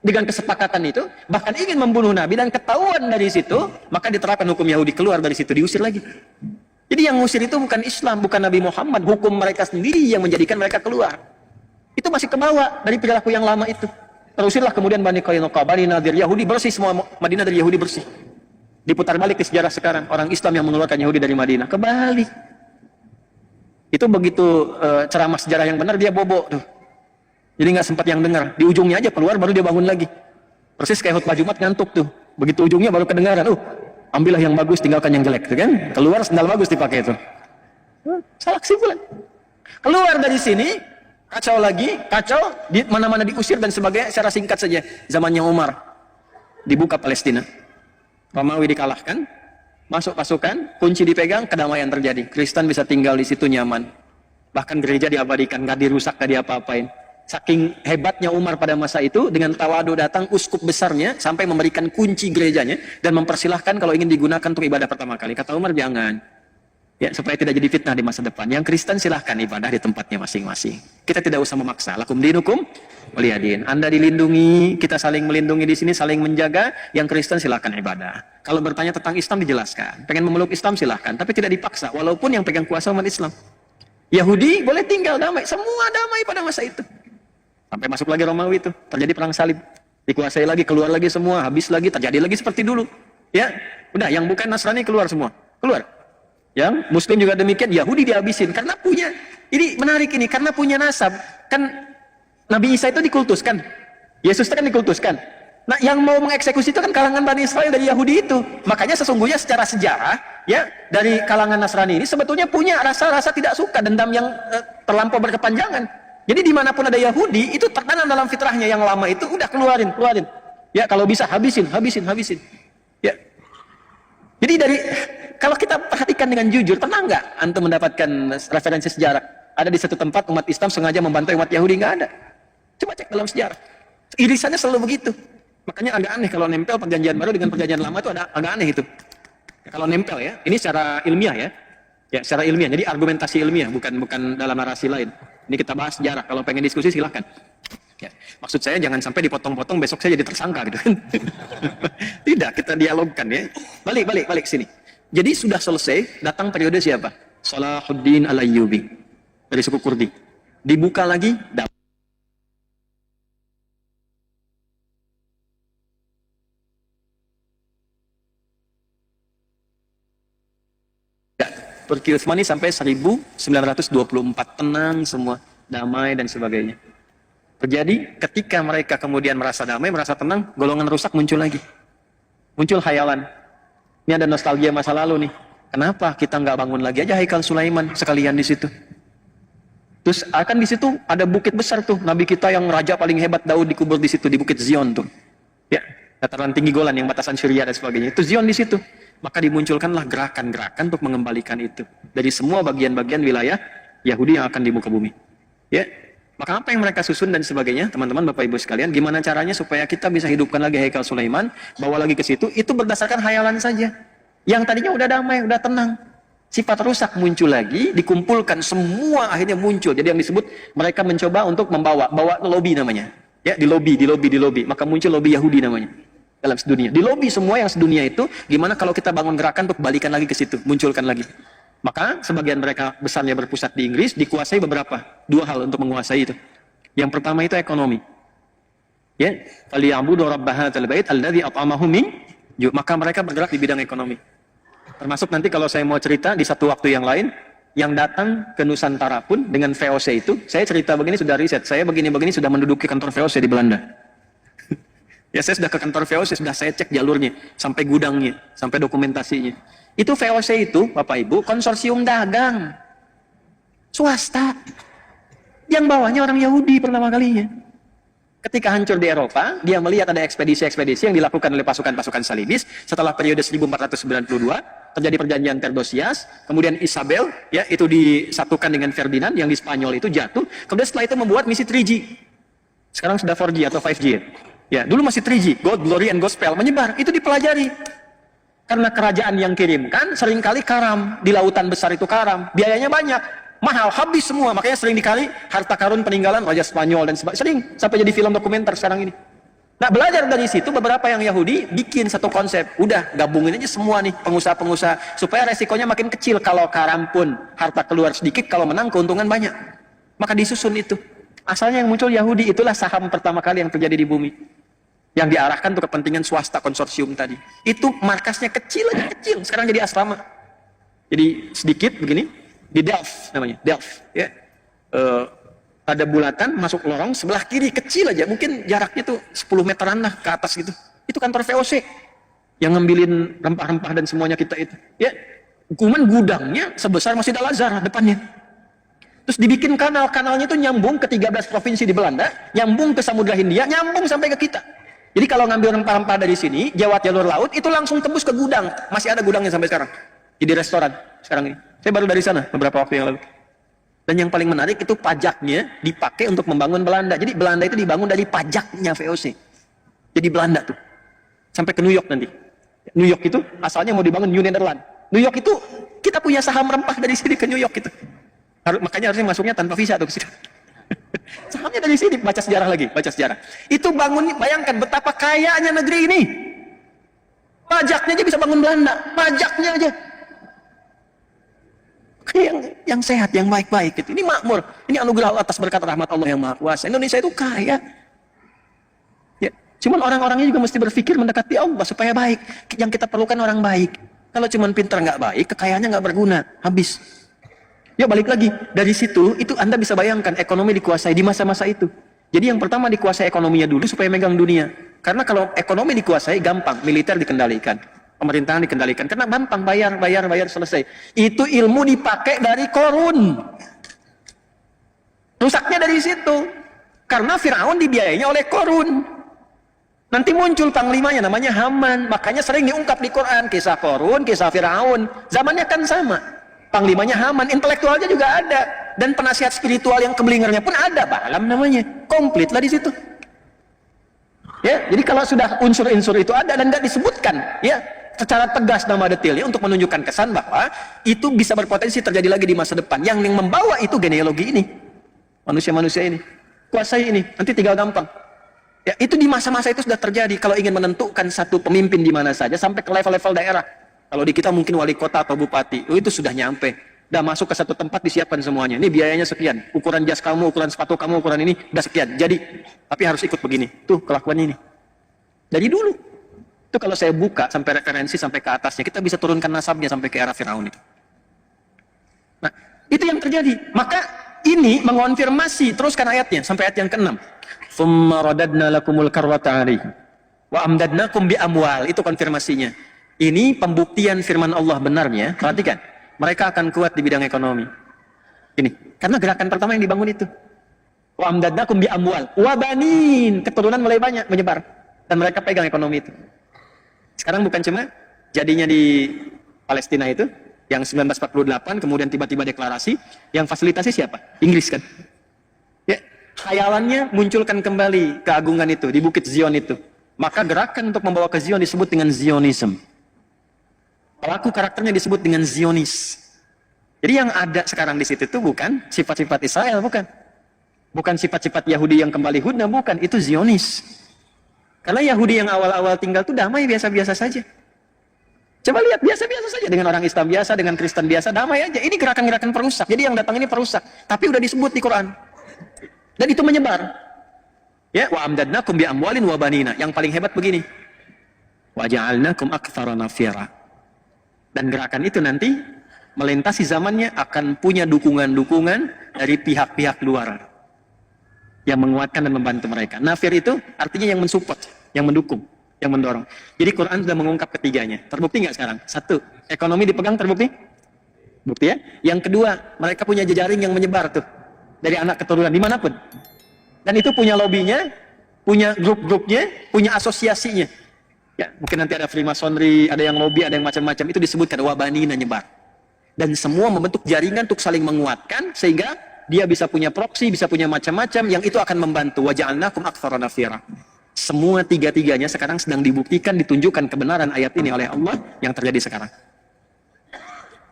dengan kesepakatan itu, bahkan ingin membunuh Nabi dan ketahuan dari situ, maka diterapkan hukum Yahudi, keluar dari situ, diusir lagi. Jadi yang ngusir itu bukan Islam, bukan Nabi Muhammad, hukum mereka sendiri yang menjadikan mereka keluar. Itu masih kebawa dari perilaku yang lama itu. Terusirlah kemudian Bani Qainuqa, Bani Nadir, Yahudi bersih semua, Madinah dari Yahudi bersih. Diputar balik di sejarah sekarang, orang Islam yang mengeluarkan Yahudi dari Madinah, kebalik. Itu begitu ceramah sejarah yang benar dia bobo tuh. Jadi nggak sempat yang dengar. Di ujungnya aja keluar baru dia bangun lagi. Persis kayak khutbah Jumat ngantuk tuh. Begitu ujungnya baru kedengaran. Ambillah yang bagus, tinggalkan yang jelek, tuh kan? Keluar sendal bagus dipakai itu. Salah kesimpulan. Keluar dari sini kacau lagi, kacau di mana-mana diusir dan sebagainya. Secara singkat saja zamannya Umar dibuka Palestina. Romawi dikalahkan. Masuk pasukan, kunci dipegang, kedamaian terjadi. Kristen bisa tinggal di situ nyaman. Bahkan gereja diabadikan, nggak dirusak, nggak diapa-apain. Saking hebatnya Umar pada masa itu, dengan tawadu datang uskup besarnya, sampai memberikan kunci gerejanya, dan mempersilahkan kalau ingin digunakan untuk ibadah pertama kali. Kata Umar, jangan. Ya, supaya tidak jadi fitnah di masa depan. Yang Kristen silahkan ibadah di tempatnya masing-masing. Kita tidak usah memaksa. Lakum dinukum waliyadin. Anda dilindungi, kita saling melindungi di sini, saling menjaga. Yang Kristen silahkan ibadah. Kalau bertanya tentang Islam dijelaskan. Pengen memeluk Islam silahkan, tapi tidak dipaksa. Walaupun yang pegang kuasa umat Islam. Yahudi boleh tinggal damai, semua damai pada masa itu. Sampai masuk lagi Romawi itu, terjadi perang salib. Dikuasai lagi, keluar lagi semua, habis lagi, terjadi lagi seperti dulu. Ya, udah yang bukan Nasrani keluar semua, keluar. Yang Muslim juga demikian, Yahudi dihabisin karena punya. Ini menarik ini, karena punya nasab. Kan Nabi Isa itu dikultuskan, Yesus itu kan dikultuskan. Nah, yang mau mengeksekusi itu kan kalangan Bani Israel dari Yahudi itu. Makanya sesungguhnya secara sejarah, ya dari kalangan Nasrani ini sebetulnya punya rasa-rasa tidak suka, dendam yang terlampau berkepanjangan. Jadi dimanapun ada Yahudi, itu tertanam dalam fitrahnya yang lama itu, udah keluarin. Ya kalau bisa habisin. Ya. Jadi kalau kita perhatikan dengan jujur, pernah nggak antum mendapatkan referensi sejarah? Ada di satu tempat umat Islam sengaja membantai umat Yahudi, nggak ada. Coba cek dalam sejarah. Irisannya selalu begitu. Makanya agak aneh kalau nempel perjanjian baru dengan perjanjian lama itu agak aneh itu. Kalau nempel ya, ini secara ilmiah ya. Ya, secara ilmiah. Jadi argumentasi ilmiah, bukan dalam narasi lain. Ini kita bahas sejarah. Kalau pengen diskusi silahkan. Ya, maksud saya jangan sampai dipotong-potong besok saya jadi tersangka gitu kan. Tidak, kita dialogkan ya. Balik sini. Jadi sudah selesai, datang periode siapa? Salahuddin Al-Ayyubi dari suku Kurdi. Dibuka lagi, Turki Utsmani sampai 1924, tenang semua, damai dan sebagainya. Terjadi ketika mereka kemudian merasa damai, merasa tenang, golongan rusak muncul lagi. Muncul khayalan. Ini ada nostalgia masa lalu nih. Kenapa kita nggak bangun lagi aja Haikal Sulaiman sekalian di situ? Terus akan di situ ada bukit besar tuh, Nabi kita yang raja paling hebat Daud dikubur di situ, di Bukit Zion tuh. Ya, dataran tinggi Golan yang batasan Syria dan sebagainya. Itu Zion di situ. Maka dimunculkanlah gerakan-gerakan untuk mengembalikan itu dari semua bagian-bagian wilayah Yahudi yang akan di muka bumi. Ya. Maka apa yang mereka susun dan sebagainya, teman-teman, Bapak Ibu sekalian, gimana caranya supaya kita bisa hidupkan lagi Haikal Sulaiman, bawa lagi ke situ, itu berdasarkan hayalan saja. Yang tadinya udah damai, udah tenang. Sifat rusak muncul lagi, dikumpulkan semua akhirnya muncul. Jadi yang disebut mereka mencoba untuk bawa lobby namanya. Ya, di lobby. Maka muncul lobby Yahudi namanya dalam sedunia. Di lobby semua yang sedunia itu, gimana kalau kita bangun gerakan untuk balikan lagi ke situ, munculkan lagi. Maka sebagian mereka besarnya berpusat di Inggris, dikuasai beberapa, 2 hal untuk menguasai itu. Yang pertama itu ekonomi. Ya, falyabudu rabb hadzal bait alladzi at'amahum min ju'. Maka mereka bergerak di bidang ekonomi. Termasuk nanti kalau saya mau cerita di satu waktu yang lain, yang datang ke Nusantara pun dengan VOC itu, saya cerita begini sudah riset, saya begini-begini sudah menduduki kantor VOC di Belanda. Ya, saya sudah ke kantor VOC, sudah saya cek jalurnya, sampai gudangnya, sampai dokumentasinya. Itu VOC itu, Bapak Ibu, konsorsium dagang. Swasta. Yang bawahnya orang Yahudi pertama kalinya. Ketika hancur di Eropa, dia melihat ada ekspedisi-ekspedisi yang dilakukan oleh pasukan-pasukan Salibis setelah periode 1492, terjadi perjanjian Terdosias, kemudian Isabel, ya, itu disatukan dengan Ferdinand yang di Spanyol itu jatuh, kemudian setelah itu membuat misi 3G. Sekarang sudah 4G atau 5G. Ya, dulu masih 3G, God, Glory, and Gospel, menyebar, itu dipelajari. Karena kerajaan yang kirimkan seringkali karam, di lautan besar itu karam, biayanya banyak, mahal, habis semua, makanya sering dikali harta karun peninggalan Raja Spanyol dan sebagainya, sering sampai jadi film dokumenter sekarang ini. Nah, belajar dari situ beberapa yang Yahudi bikin satu konsep, udah gabungin aja semua nih pengusaha-pengusaha supaya resikonya makin kecil, kalau karam pun harta keluar sedikit, kalau menang keuntungan banyak. Maka disusun itu. Asalnya yang muncul Yahudi, itulah saham pertama kali yang terjadi di bumi. Yang diarahkan untuk kepentingan swasta konsorsium tadi. Itu markasnya kecil aja, kecil, sekarang jadi asrama. Jadi sedikit begini, di Delft namanya, Delft, ya. Ada bulatan masuk lorong sebelah kiri kecil aja, mungkin jaraknya tuh 10 meteran lah ke atas gitu. Itu kantor VOC yang ngambilin rempah-rempah dan semuanya kita itu. Ya, cuman gudangnya sebesar Masjid Al-Azhar depannya. Terus dibikin kanalnya itu nyambung ke 13 provinsi di Belanda, nyambung ke Samudra Hindia, nyambung sampai ke kita. Jadi kalau ngambil rempah-rempah dari sini, lewat jalur laut, itu langsung tembus ke gudang. Masih ada gudangnya sampai sekarang. Jadi restoran sekarang ini. Saya baru dari sana beberapa waktu yang lalu. Dan yang paling menarik itu pajaknya dipakai untuk membangun Belanda. Jadi Belanda itu dibangun dari pajaknya VOC. Jadi Belanda tuh. Sampai ke New York nanti. New York itu asalnya mau dibangun New Netherlands. New York itu kita punya saham rempah dari sini ke New York itu. Makanya harusnya masuknya tanpa visa tuh ke sini. Sahamnya dari sini, baca sejarah lagi, baca sejarah. Itu bangun, bayangkan betapa kayanya negeri ini. Pajaknya aja bisa bangun Belanda, pajaknya aja. Yang sehat, yang baik-baik gitu. Ini makmur, ini anugerah atas berkat rahmat Allah yang Maha Kuasa. Indonesia itu kaya. Ya, cuman orang-orangnya juga mesti berpikir mendekati Allah supaya baik. Yang kita perlukan orang baik. Kalau cuman pintar nggak baik, kekayaannya nggak berguna, habis. Ya balik lagi, dari situ, itu Anda bisa bayangkan ekonomi dikuasai di masa-masa itu. Jadi yang pertama dikuasai ekonominya dulu supaya megang dunia. Karena kalau ekonomi dikuasai, gampang, militer dikendalikan. Pemerintahan dikendalikan, karena gampang, bayar, selesai. Itu ilmu dipakai dari Korun. Rusaknya dari situ. Karena Firaun dibiayainya oleh Korun. Nanti muncul panglimanya, namanya Haman. Makanya sering diungkap di Quran, kisah Korun, kisah Firaun. Zamannya kan sama. Panglimanya Haman, intelektualnya juga ada, dan penasihat spiritual yang kebelingernya pun ada, Balaam namanya, komplit lah di situ. Ya, jadi kalau sudah unsur-unsur itu ada dan nggak disebutkan, ya, secara tegas nama detailnya untuk menunjukkan kesan bahwa itu bisa berpotensi terjadi lagi di masa depan. Yang membawa itu genealogi ini, manusia-manusia ini, kuasai ini, nanti tinggal gampang. Ya, itu di masa-masa itu sudah terjadi. Kalau ingin menentukan satu pemimpin di mana saja sampai ke level-level daerah. Kalau di kita mungkin wali kota atau bupati, itu sudah nyampe. Udah masuk ke satu tempat disiapkan semuanya. Ini biayanya sekian, ukuran jas kamu, ukuran sepatu kamu, ukuran ini, udah sekian. Jadi, tapi harus ikut begini. Tuh kelakuannya ini. Dari dulu. Itu kalau saya buka sampai referensi sampai ke atasnya, kita bisa turunkan nasabnya sampai ke era Firaun itu. Nah, itu yang terjadi. Maka ini mengonfirmasi, teruskan ayatnya sampai ayat yang ke-6. Tsumma radadna lakumul karrata 'alaihi wa amdadnakum bi amwal. Itu konfirmasinya. Ini pembuktian firman Allah benarnya. Perhatikan, mereka akan kuat di bidang ekonomi. Ini, karena gerakan pertama yang dibangun itu. Wa amdadnakum bi amwal wa banin. Keturunan mulai banyak menyebar dan mereka pegang ekonomi itu. Sekarang bukan cuma jadinya di Palestina itu yang 1948 kemudian tiba-tiba deklarasi, yang fasilitasi siapa? Inggris kan? Ya, khayalannya munculkan kembali keagungan itu di Bukit Zion itu. Maka gerakan untuk membawa ke Zion disebut dengan Zionism. Pelaku karakternya disebut dengan Zionis. Jadi yang ada sekarang di situ itu bukan sifat-sifat Israel, bukan. Bukan sifat-sifat Yahudi yang kembali hudna, bukan. Itu Zionis. Karena Yahudi yang awal-awal tinggal itu damai biasa-biasa saja. Coba lihat, biasa-biasa saja dengan orang Islam biasa, dengan Kristen biasa, damai aja. Ini gerakan-gerakan perusak. Jadi yang datang ini perusak. Tapi udah disebut di Quran. Dan itu menyebar. Ya, wa amdadnakum bi amwalin wa banina. Yang paling hebat begini. Wa ja'alnakum aktsara nafira. Dan gerakan itu nanti melintasi zamannya akan punya dukungan-dukungan dari pihak-pihak luar yang menguatkan dan membantu mereka. Nafir itu artinya yang mensupport, yang mendukung, yang mendorong. Jadi Quran sudah mengungkap ketiganya. Terbukti nggak sekarang? Satu, ekonomi dipegang, terbukti? Bukti ya. Yang kedua, mereka punya jejaring yang menyebar tuh dari anak keturunan dimanapun. Dan itu punya lobbynya, punya grup-grupnya, punya asosiasinya. Ya, mungkin nanti ada Freemasonry, ada yang lobby, ada yang macam-macam. Itu disebutkan wabanina nyebar. Dan semua membentuk jaringan untuk saling menguatkan sehingga dia bisa punya proksi, bisa punya macam-macam yang itu akan membantu. Wa ja'alnakum aktsara nafira. Semua tiga-tiganya sekarang sedang dibuktikan, ditunjukkan kebenaran ayat ini oleh Allah yang terjadi sekarang.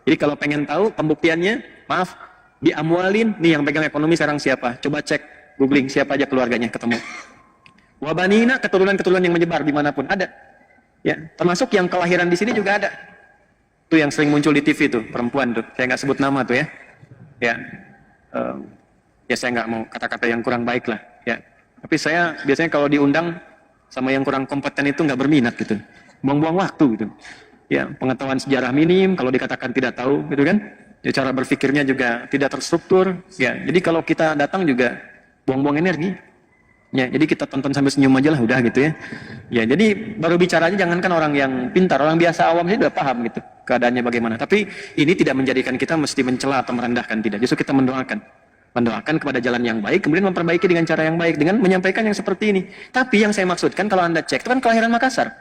Jadi kalau pengen tahu pembuktiannya, maaf, di amwalin, nih yang pegang ekonomi sekarang siapa? Coba cek, googling siapa aja keluarganya, ketemu. Wabanina, keturunan-keturunan yang menyebar dimanapun ada. Ya, termasuk yang kelahiran di sini juga ada. Itu yang sering muncul di TV tuh, perempuan tuh. Saya nggak sebut nama tuh ya. Ya, ya saya nggak mau kata-kata yang kurang baik lah. Ya, tapi saya biasanya kalau diundang sama yang kurang kompeten itu nggak berminat gitu. Buang-buang waktu gitu. Ya, pengetahuan sejarah minim, kalau dikatakan tidak tahu gitu kan. Ya, cara berpikirnya juga tidak terstruktur. Ya, jadi kalau kita datang juga buang-buang energi. Ya, jadi kita tonton sambil senyum aja lah udah gitu ya. Ya, jadi baru bicaranya jangankan orang yang pintar, orang biasa awam sih udah paham gitu keadaannya bagaimana. Tapi ini tidak menjadikan kita mesti mencela atau merendahkan, tidak. Justru kita mendoakan kepada jalan yang baik, kemudian memperbaiki dengan cara yang baik dengan menyampaikan yang seperti ini. Tapi yang saya maksudkan kalau Anda cek itu kan kelahiran Makassar.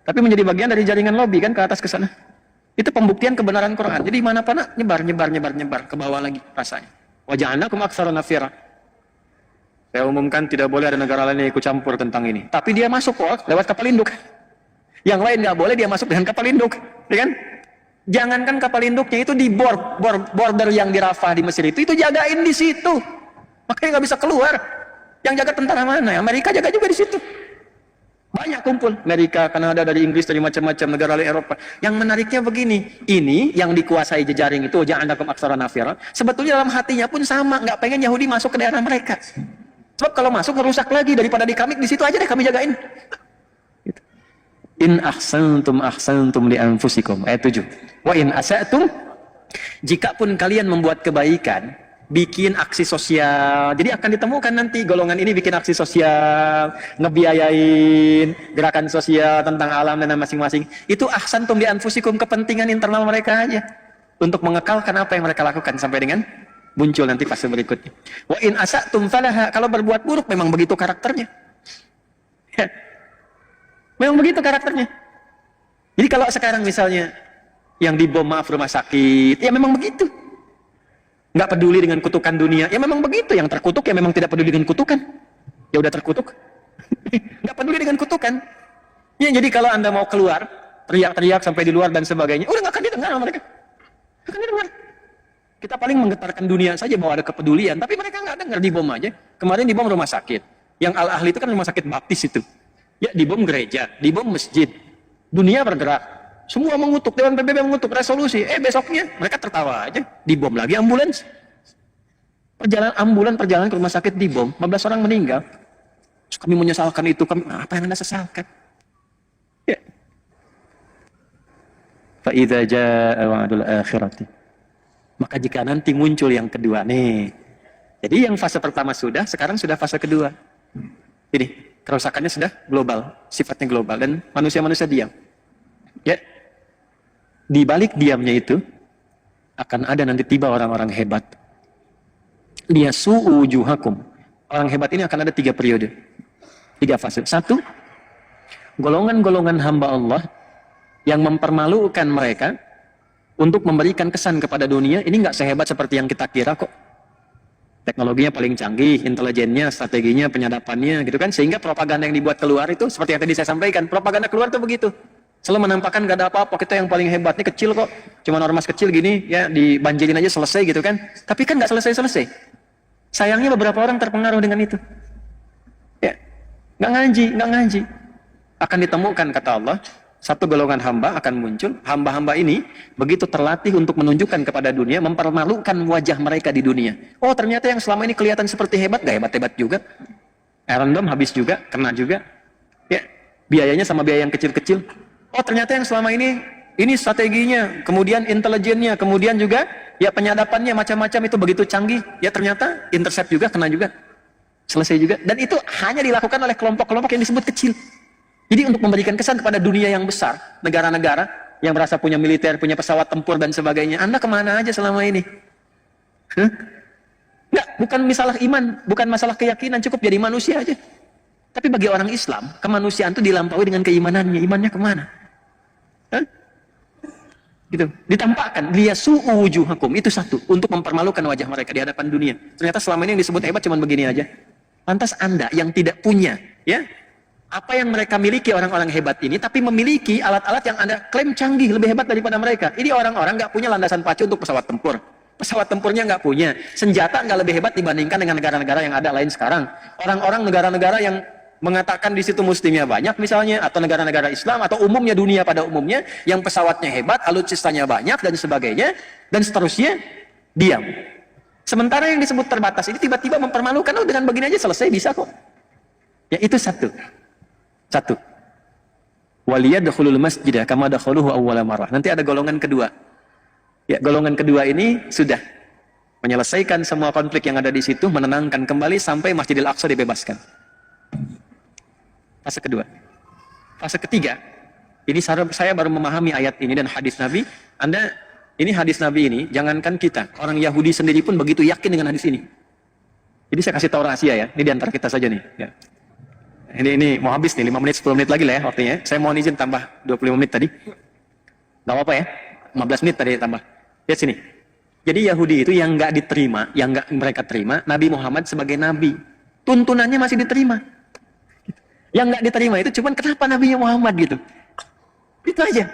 Tapi menjadi bagian dari jaringan lobby kan ke atas ke sana. Itu pembuktian kebenaran Quran. Jadi mana mana nyebar ke bawah lagi rasanya. Wa ja'alnakum aktsara nafira. Saya umumkan tidak boleh ada negara lain yang ikut campur tentang ini. Tapi dia masuk kok lewat kapal induk. Yang lain nggak boleh dia masuk dengan kapal induk, ya kan? Jangankan kapal induknya itu di border yang di Rafah di Mesir itu jagain di situ. Makanya nggak bisa keluar. Yang jaga tentara mana? Amerika jaga juga di situ. Banyak kumpul Amerika, Kanada, dari Inggris, dari macam-macam negara lain Eropa. Yang menariknya begini, ini yang dikuasai jejaring itu ja'alnakum aktsara nafira. Sebetulnya dalam hatinya pun sama, nggak pengen Yahudi masuk ke daerah mereka. Sebab kalau masuk merusak lagi daripada di kami, di situ aja deh kami jagain. Gitu. In ahsantum li anfusikum. Ayat 7. Wa in asa'tum, jika pun kalian membuat kebaikan, bikin aksi sosial. Jadi akan ditemukan nanti golongan ini bikin aksi sosial, ngebiayain gerakan sosial tentang alam dan masing-masing. Itu ahsantum li anfusikum, kepentingan internal mereka aja. Untuk mengekalkan apa yang mereka lakukan sampai dengan muncul nanti fase berikutnya. Wa in asa'tum falaha, kalau berbuat buruk memang begitu karakternya. Ya. Memang begitu karakternya. Jadi kalau sekarang misalnya yang dibom rumah sakit, ya memang begitu. Nggak peduli dengan kutukan dunia, ya memang begitu. Yang terkutuk ya memang tidak peduli dengan kutukan. Ya udah terkutuk. Nggak peduli dengan kutukan. Ya jadi kalau Anda mau keluar, teriak-teriak sampai di luar dan sebagainya, udah nggak akan didengar sama mereka. Nggak akan didengar. Kita paling menggetarkan dunia saja bahwa ada kepedulian, tapi mereka nggak dengar, dibom aja. Kemarin dibom rumah sakit. Yang Al-Ahli itu kan rumah sakit baptis itu. Ya dibom gereja, dibom masjid. Dunia bergerak. Semua mengutuk, Dewan PBB mengutuk, resolusi. Besoknya mereka tertawa aja. Dibom lagi ambulans. Perjalanan ke rumah sakit dibom, 15 orang meninggal. Terus kami menyesalkan itu, apa yang Anda sesalkan? Ya. Fa idza jaa wa'dul akhirati. Maka jika nanti muncul yang kedua nih. Jadi yang fase pertama sudah, sekarang sudah fase kedua. Ini kerusakannya sudah global, sifatnya global, dan manusia-manusia diam. Ya, di balik diamnya itu akan ada nanti tiba orang-orang hebat. Liyasu'u wujuhakum. Orang hebat ini akan ada 3 periode, 3 fase. 1, golongan-golongan hamba Allah yang mempermalukan mereka untuk memberikan kesan kepada dunia, ini nggak sehebat seperti yang kita kira kok. Teknologinya paling canggih, intelijennya, strateginya, penyadapannya, gitu kan. Sehingga propaganda yang dibuat keluar itu, seperti yang tadi saya sampaikan, propaganda keluar itu begitu. Selalu menampakkan nggak ada apa-apa, kita yang paling hebat, ini kecil kok. Cuma ormas kecil gini, ya dibanjirin aja selesai gitu kan. Tapi kan nggak selesai-selesai. Sayangnya beberapa orang terpengaruh dengan itu. Ya, nggak ngaji. Akan ditemukan, kata Allah, satu golongan hamba akan muncul. Hamba-hamba ini begitu terlatih untuk menunjukkan kepada dunia, mempermalukan wajah mereka di dunia. Oh, ternyata yang selama ini kelihatan seperti hebat, gak hebat-hebat juga. Iron Dome habis juga, kena juga. Ya, biayanya sama biaya yang kecil-kecil. Oh, ternyata yang selama ini strateginya, kemudian intelijennya, kemudian juga ya penyadapannya macam-macam itu begitu canggih. Ya ternyata intercept juga, kena juga. Selesai juga. Dan itu hanya dilakukan oleh kelompok-kelompok yang disebut kecil. Jadi untuk memberikan kesan kepada dunia yang besar, negara-negara yang merasa punya militer, punya pesawat tempur dan sebagainya, Anda kemana aja selama ini? Enggak, bukan masalah iman, bukan masalah keyakinan, cukup jadi manusia aja. Tapi bagi orang Islam, kemanusiaan itu dilampaui dengan keimanannya. Imannya kemana? Gitu. Ditampakkan, liyasu'u wujuhakum, itu 1, untuk mempermalukan wajah mereka di hadapan dunia. Ternyata selama ini yang disebut hebat cuma begini aja. Lantas Anda yang tidak punya, ya, apa yang mereka miliki orang-orang hebat ini, tapi memiliki alat-alat yang Anda klaim canggih, lebih hebat daripada mereka. Ini orang-orang nggak punya landasan pacu untuk pesawat tempur. Pesawat tempurnya nggak punya. Senjata nggak lebih hebat dibandingkan dengan negara-negara yang ada lain sekarang. Orang-orang negara-negara yang mengatakan di situ muslimnya banyak misalnya, atau negara-negara Islam, atau umumnya dunia pada umumnya, yang pesawatnya hebat, alutsistanya banyak, dan sebagainya, dan seterusnya, diam. Sementara yang disebut terbatas ini tiba-tiba mempermalukan, oh dengan begini aja selesai, bisa kok. Ya itu 1. Waliyadkhulul masjidah kama dakhaluhu awwala marrah. Nanti ada golongan kedua. Ya, golongan kedua ini sudah menyelesaikan semua konflik yang ada di situ, menenangkan kembali sampai Masjidil Aqsa dibebaskan. Fase kedua. Fase ketiga, ini saya baru memahami ayat ini dan hadis Nabi. Ini hadis Nabi ini, jangankan kita, orang Yahudi sendiri pun begitu yakin dengan hadis ini. Jadi saya kasih tahu rahasia ya, ini diantara kita saja nih. Ya. Ini mau habis nih, 5 menit, 10 menit lagi lah ya waktunya. Saya mohon izin tambah 25 menit tadi. Gak apa-apa ya, 15 menit tadi tambah. Lihat sini. Jadi Yahudi itu yang nggak diterima, yang nggak mereka terima, Nabi Muhammad sebagai Nabi. Tuntunannya masih diterima. Yang nggak diterima itu cuman kenapa Nabinya Muhammad gitu. Itu aja.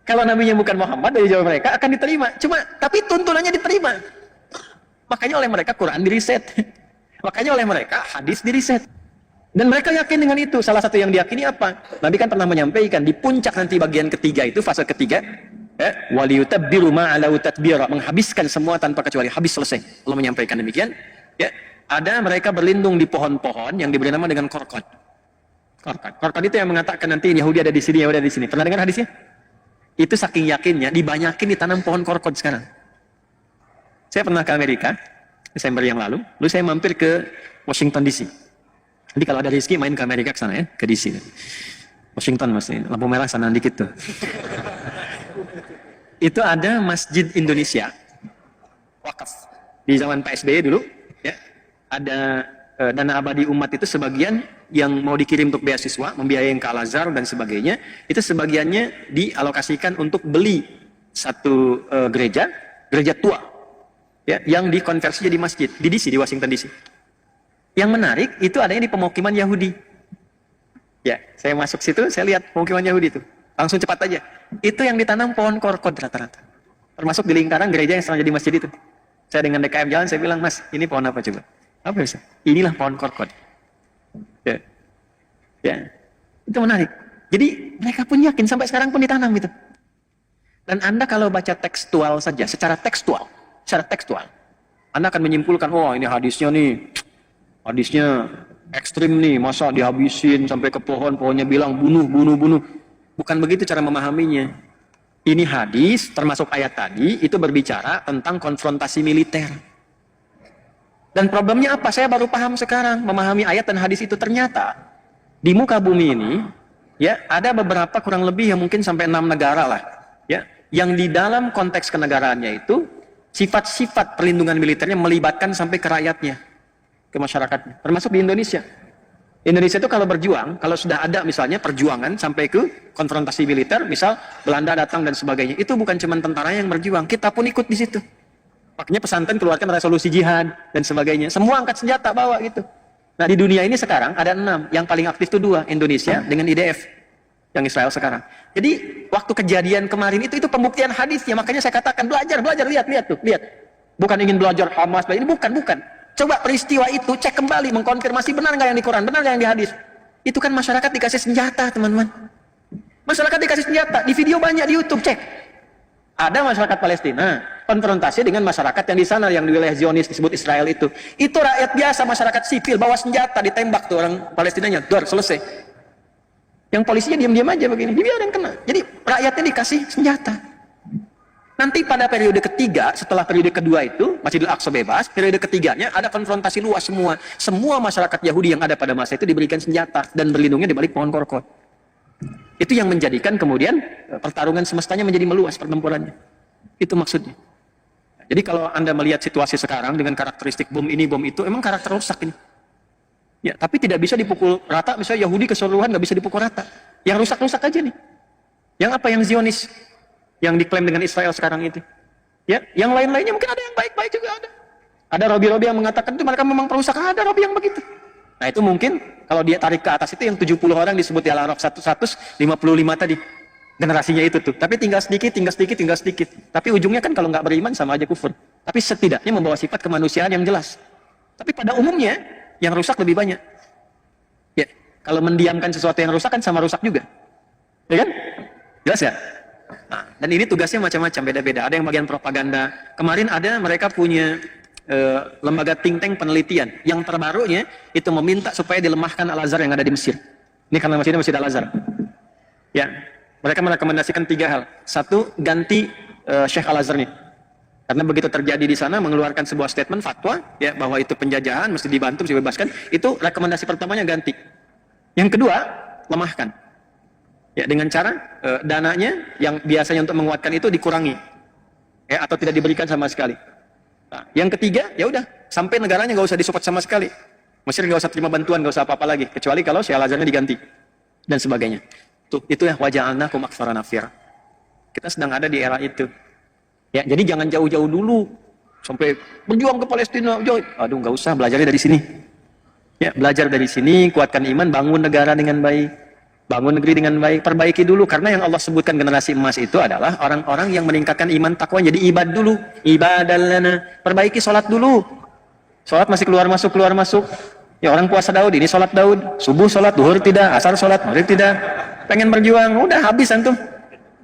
Kalau Nabinya bukan Muhammad, dari jawab mereka akan diterima. Tapi tuntunannya diterima. Makanya oleh mereka Quran diriset. Makanya oleh mereka hadis diriset. Dan mereka yakin dengan itu. Salah satu yang diyakini apa? Nabi kan pernah menyampaikan di puncak nanti bagian ketiga itu, fase ketiga, waliyutabbiru ma'alau tadbira, menghabiskan semua tanpa kecuali, habis, selesai. Allah menyampaikan demikian. Ya, ada mereka berlindung di pohon-pohon yang diberi nama dengan korkot. Korkot itu yang mengatakan nanti Yahudi ada di sini, Yahudi ada di sini. Pernah dengar hadisnya? Itu saking yakinnya, dibanyakin ditanam pohon korkot sekarang. Saya pernah ke Amerika Desember yang lalu saya mampir ke Washington DC. Jadi kalau ada rezeki main ke Amerika ke sana ya, ke DC. Washington masih lampu merah sana dikit tuh. Itu ada Masjid Indonesia wakaf di zaman PSBY dulu, ya. Ada dana abadi umat itu sebagian yang mau dikirim untuk beasiswa, membiayai ke Al-Azhar dan sebagainya, itu sebagiannya dialokasikan untuk beli satu gereja tua, ya, yang dikonversi jadi masjid di DC, di Washington DC. Yang menarik itu adanya di pemukiman Yahudi. Ya, saya masuk situ, saya lihat pemukiman Yahudi itu. Langsung cepat aja. Itu yang ditanam pohon korkot rata-rata. Termasuk di lingkaran gereja yang sekarang jadi masjid itu. Saya dengan DKM jalan, saya bilang, Mas, ini pohon apa coba? Apa bisa? Inilah pohon korkot. Ya. Ya. Itu menarik. Jadi mereka pun yakin, sampai sekarang pun ditanam itu. Dan Anda kalau baca tekstual saja, secara tekstual, Anda akan menyimpulkan, oh ini hadisnya ekstrim nih, masa dihabisin sampai ke pohon, pohonnya bilang bunuh. Bukan begitu cara memahaminya. Ini hadis, termasuk ayat tadi, itu berbicara tentang konfrontasi militer. Dan problemnya apa? Saya baru paham sekarang, memahami ayat dan hadis itu. Ternyata Di muka bumi ini, ya, ada beberapa kurang lebih yang mungkin sampai 6 negara lah, ya, yang di dalam konteks kenegaraannya itu sifat-sifat perlindungan militernya melibatkan sampai ke rakyatnya, ke masyarakatnya, termasuk di Indonesia. Indonesia itu kalau berjuang, kalau sudah ada misalnya perjuangan sampai ke konfrontasi militer, misal Belanda datang dan sebagainya, itu bukan cuma tentara yang berjuang, kita pun ikut di situ. Makanya pesantren keluarkan resolusi jihad dan sebagainya. Semua angkat senjata bawa gitu. Nah di dunia ini sekarang ada 6, yang paling aktif itu 2, Indonesia dengan IDF, yang Israel sekarang. Jadi waktu kejadian kemarin itu pembuktian hadisnya, makanya saya katakan belajar, lihat tuh, lihat. Bukan ingin belajar Hamas, ini bukan. Coba peristiwa itu cek kembali, mengkonfirmasi benar nggak yang di Quran, benar nggak yang di hadis. Itu kan masyarakat dikasih senjata, teman-teman. Masyarakat dikasih senjata, di video banyak di YouTube, cek. Ada masyarakat Palestina konfrontasi dengan masyarakat yang di sana, yang di wilayah Zionis disebut Israel itu. Itu rakyat biasa, masyarakat sipil bawa senjata, ditembak tuh orang Palestinanya, dor, selesai. Yang polisinya diam-diam aja begini, dibiarin kena. Jadi rakyatnya dikasih senjata. Nanti pada periode ketiga, setelah periode kedua itu Masjidil Aqsa bebas, periode ketiganya ada konfrontasi luas semua. Semua masyarakat Yahudi yang ada pada masa itu diberikan senjata dan berlindungnya di balik pohon korkot. Itu yang menjadikan kemudian pertarungan semestanya menjadi meluas pertempurannya. Itu maksudnya. Jadi kalau Anda melihat situasi sekarang dengan karakteristik bom ini, bom itu, emang karakter rusak ini. Ya, tapi tidak bisa dipukul rata, misalnya Yahudi keseluruhan nggak bisa dipukul rata. Yang rusak-rusak aja nih. Yang apa? Yang Zionis. Yang diklaim dengan Israel sekarang itu. Ya, yang lain-lainnya mungkin ada yang baik-baik juga ada. Ada Robi-Robi yang mengatakan itu mereka memang perusak, ada Robi yang begitu. Nah itu mungkin kalau dia tarik ke atas itu yang 70 orang disebut di Al-Araf 155 tadi. Generasinya itu tuh. Tapi tinggal sedikit. Tapi ujungnya kan kalau nggak beriman sama aja kufur. Tapi setidaknya membawa sifat kemanusiaan yang jelas. Tapi pada umumnya yang rusak lebih banyak. Ya, kalau mendiamkan sesuatu yang rusak kan sama rusak juga. Ya kan? Jelas ya? Nah, dan ini tugasnya macam-macam, beda-beda. Ada yang bagian propaganda. Kemarin ada mereka punya lembaga think tank penelitian. Yang terbarunya itu meminta supaya dilemahkan Al-Azhar yang ada di Mesir. Ini karena masjidnya Masjid Al-Azhar. Ya, mereka merekomendasikan 3 hal. 1, ganti Syekh Al-Azhar nih. Karena begitu terjadi di sana mengeluarkan sebuah statement fatwa ya bahwa itu penjajahan, mesti dibantu, mesti dibebaskan. Itu rekomendasi pertamanya ganti. Yang kedua, lemahkan. Ya, dengan cara dananya yang biasanya untuk menguatkan itu dikurangi. Ya, atau tidak diberikan sama sekali. Nah, yang ketiga, ya udah, sampai negaranya nggak usah disupport sama sekali. Mesir nggak usah terima bantuan, nggak usah apa-apa lagi, kecuali kalau Syekh Al-Azharnya diganti dan sebagainya. Tuh, itu ya waja'alnakum aktsara nafira. Kita sedang ada di era itu. Ya, jadi jangan jauh-jauh dulu sampai berjuang ke Palestina. Aduh, nggak usah, belajarnya dari sini. Ya, belajar dari sini, kuatkan iman, bangun negara dengan baik. Bangun negeri dengan baik, perbaiki dulu. Karena yang Allah sebutkan generasi emas itu adalah orang-orang yang meningkatkan iman takwa. Jadi ibad dulu, ibadallana. Perbaiki sholat dulu. Sholat masih keluar masuk. Ya orang puasa Daud, ini sholat Daud. Subuh sholat, duhur tidak, asar sholat, maghrib tidak. Pengen berjuang, udah habis antum.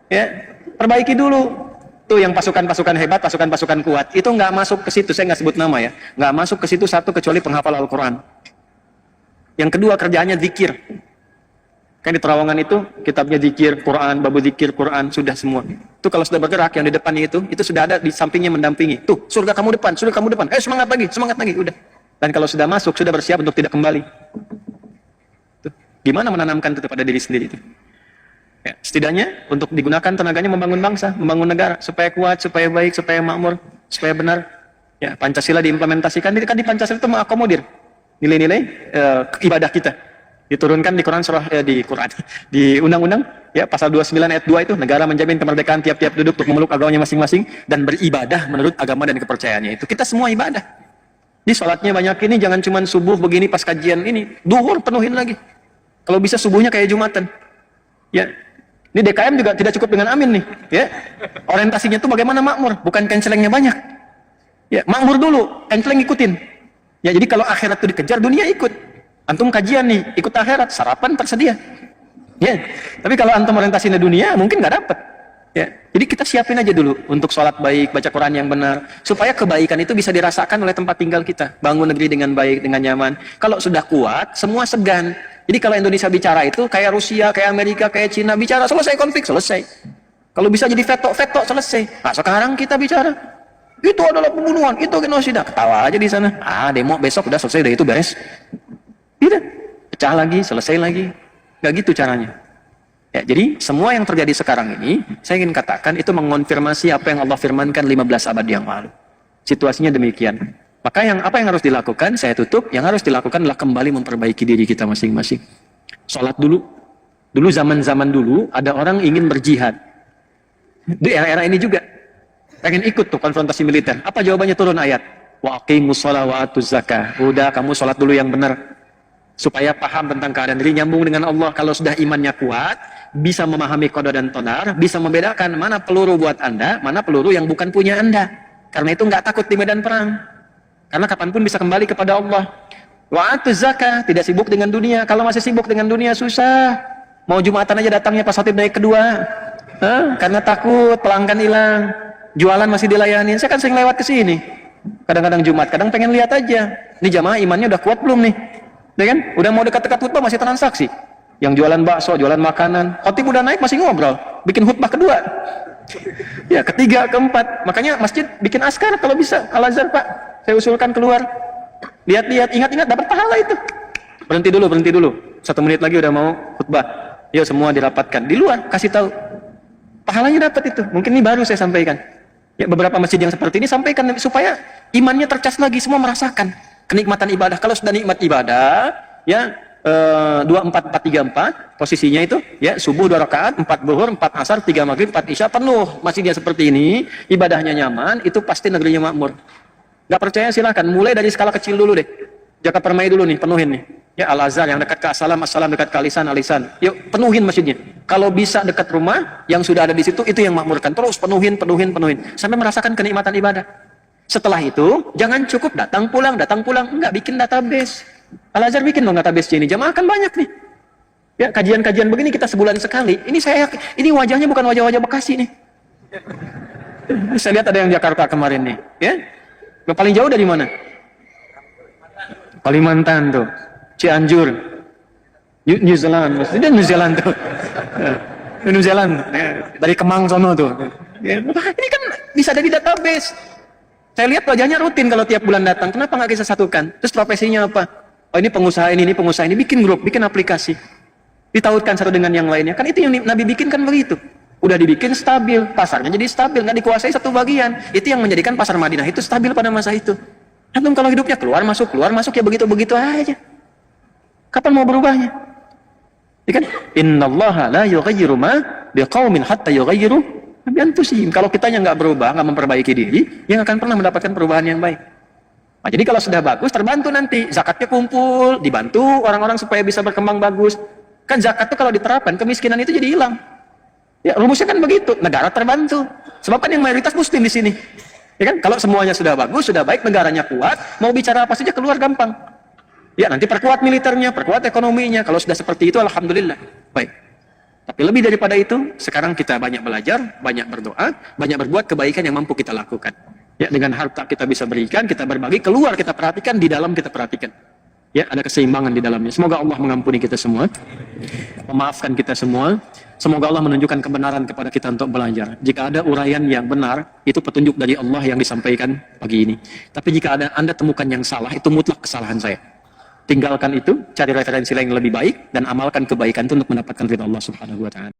Ya, perbaiki dulu. Tuh yang pasukan-pasukan hebat, pasukan-pasukan kuat. Itu nggak masuk ke situ, saya nggak sebut nama ya. Nggak masuk ke situ satu kecuali penghafal Al-Quran. Yang kedua kerjaannya zikir. Kan di terowongan itu kitabnya zikir, Quran, babu zikir, Quran, sudah semua. Itu kalau sudah bergerak yang di depannya itu sudah ada di sampingnya mendampingi. Tuh, surga kamu depan. Semangat lagi, udah. Dan kalau sudah masuk, sudah bersiap untuk tidak kembali. Tuh. Gimana menanamkan itu pada diri sendiri itu? Ya, setidaknya untuk digunakan tenaganya membangun bangsa, membangun negara supaya kuat, supaya baik, supaya makmur, supaya benar. Ya, Pancasila diimplementasikan, kan di Pancasila itu mengakomodir nilai-nilai ibadah kita. Diturunkan di Quran di undang-undang ya pasal 29 ayat 2 itu negara menjamin kemerdekaan tiap-tiap duduk untuk memeluk agamanya masing-masing dan beribadah menurut agama dan kepercayaannya itu. Kita semua ibadah. Di sholatnya banyak ini, jangan cuma subuh begini pas kajian ini, duhur penuhin lagi. Kalau bisa subuhnya kayak Jumatan. Ya. Ini DKM juga tidak cukup dengan amin nih, ya. Orientasinya itu bagaimana makmur, bukan cancelengnya banyak. Ya, makmur dulu, canceleng ikutin. Ya, jadi kalau akhirat itu dikejar, dunia ikut. Antum kajian nih, ikut akhirat, sarapan tersedia. Ya. Tapi kalau antum orientasinya dunia, mungkin nggak dapat. Ya. Jadi kita siapin aja dulu untuk sholat baik, baca Quran yang benar, supaya kebaikan itu bisa dirasakan oleh tempat tinggal kita. Bangun negeri dengan baik, dengan nyaman. Kalau sudah kuat, semua segan. Jadi kalau Indonesia bicara itu kayak Rusia, kayak Amerika, kayak Cina bicara, selesai konflik, selesai. Kalau bisa jadi veto, selesai. Nah sekarang kita bicara, itu adalah pembunuhan, itu genosida. Ketawa aja di sana. Demo besok udah selesai, udah itu beres. Tidak. pecah lagi, selesai lagi. Nggak gitu caranya. Ya, jadi semua yang terjadi sekarang ini, saya ingin katakan itu mengonfirmasi apa yang Allah firmankan 15 abad yang lalu. Situasinya demikian. Maka apa yang harus dilakukan, saya tutup, yang harus dilakukan adalah kembali memperbaiki diri kita masing-masing. Sholat dulu. Dulu zaman-zaman dulu, ada orang ingin berjihad. Di era-era ini juga. Pengen ikut tuh konfrontasi militer. Apa jawabannya turun ayat? Wa aqimus shalah wa atuz zakah. Udah, kamu sholat dulu yang benar. Supaya paham tentang keadaan diri, nyambung dengan Allah. Kalau sudah imannya kuat, bisa memahami qada dan qadar, bisa membedakan mana peluru buat Anda, mana peluru yang bukan punya Anda. Karena itu nggak takut di medan perang. Karena kapanpun bisa kembali kepada Allah. Wa atuz zakah, tidak sibuk dengan dunia. Kalau masih sibuk dengan dunia, susah. Mau Jumatan aja datangnya pas khotib naik kedua. Karena takut pelanggan hilang. Jualan masih dilayani. Saya kan sering lewat ke sini. Kadang-kadang Jumat, kadang pengen lihat aja. Ini jamaah imannya udah kuat belum nih? Ya kan? Udah mau dekat-dekat khutbah masih transaksi. Yang jualan bakso, jualan makanan. Khotib udah naik masih ngobrol. Bikin khutbah kedua. Ya, ketiga, keempat. Makanya masjid bikin askar kalau bisa. Al-Azhar, Pak. Saya usulkan keluar. Lihat-lihat, ingat-ingat dapat pahala itu. Berhenti dulu. 1 menit lagi udah mau khutbah. Yuk semua dirapatkan. Di luar kasih tahu. Pahalanya dapat itu. Mungkin ini baru saya sampaikan. Ya, beberapa masjid yang seperti ini sampaikan supaya imannya tercas lagi, semua merasakan kenikmatan ibadah. Kalau sudah nikmat ibadah, ya 24-4-3-4 posisinya itu, ya subuh 2 rakaat, 4 zuhur, 4 asar, 3 maghrib, 4 isya, penuh masjidnya seperti ini, ibadahnya nyaman, itu pasti negerinya makmur. Gak percaya silakan, mulai dari skala kecil dulu deh. Jaka Permai dulu nih, penuhin nih. Ya Al-Azhar yang dekat ke Assalam dekat ke Alisan. Yuk penuhin masjidnya. Kalau bisa dekat rumah yang sudah ada di situ, itu yang makmurkan. Terus penuhin sampai merasakan kenikmatan ibadah. Setelah itu, jangan cukup datang pulang, enggak, bikin database. Al-Azhar bikin dong database ini, jamaah kan banyak nih. Ya, kajian-kajian begini kita sebulan sekali. Ini saya yakin, ini wajahnya bukan wajah-wajah Bekasi nih. Saya lihat ada yang Jakarta kemarin nih, ya. Yang paling jauh dari mana? Kalimantan tuh, Cianjur, New Zealand, maksudnya New Zealand tuh. New Zealand, dari Kemang sono tuh. Ya, ini kan bisa ada di database. Saya lihat wajahnya rutin kalau tiap bulan datang. Kenapa nggak kita satukan? Terus profesinya apa? Oh ini pengusaha ini pengusaha ini. Bikin grup, bikin aplikasi. Ditautkan satu dengan yang lainnya. Kan itu yang Nabi bikin kan begitu. Udah dibikin stabil, pasarnya jadi stabil, nggak dikuasai satu bagian. Itu yang menjadikan pasar Madinah itu stabil pada masa itu. Antum kalau hidupnya keluar masuk ya begitu aja. Kapan mau berubahnya? Ya kan? Innallaha la yughayyiru ma biqaumin hatta yughayyiru bi anfusihim. Kalau kitanya nggak berubah, nggak memperbaiki diri, yang akan pernah mendapatkan perubahan yang baik. Nah, jadi kalau sudah bagus, terbantu nanti zakatnya kumpul, dibantu orang-orang supaya bisa berkembang bagus. Kan zakat itu kalau diterapkan, kemiskinan itu jadi hilang. Ya rumusnya kan begitu, negara terbantu. Sebab kan yang mayoritas muslim di sini. Ya kan? Kalau semuanya sudah bagus, sudah baik, negaranya kuat, mau bicara apa saja keluar gampang. Ya nanti perkuat militernya, perkuat ekonominya. Kalau sudah seperti itu, alhamdulillah. Baik. Tapi lebih daripada itu, sekarang kita banyak belajar, banyak berdoa, banyak berbuat kebaikan yang mampu kita lakukan. Ya, dengan harta kita bisa berikan, kita berbagi, keluar kita perhatikan, di dalam kita perhatikan. Ya, ada keseimbangan di dalamnya. Semoga Allah mengampuni kita semua, memaafkan kita semua. Semoga Allah menunjukkan kebenaran kepada kita untuk belajar. Jika ada uraian yang benar, itu petunjuk dari Allah yang disampaikan pagi ini. Tapi jika ada Anda temukan yang salah, itu mutlak kesalahan saya. Tinggalkan itu, cari referensi lain yang lebih baik, dan amalkan kebaikan itu untuk mendapatkan ridha Allah Subhanahu wa Ta'ala.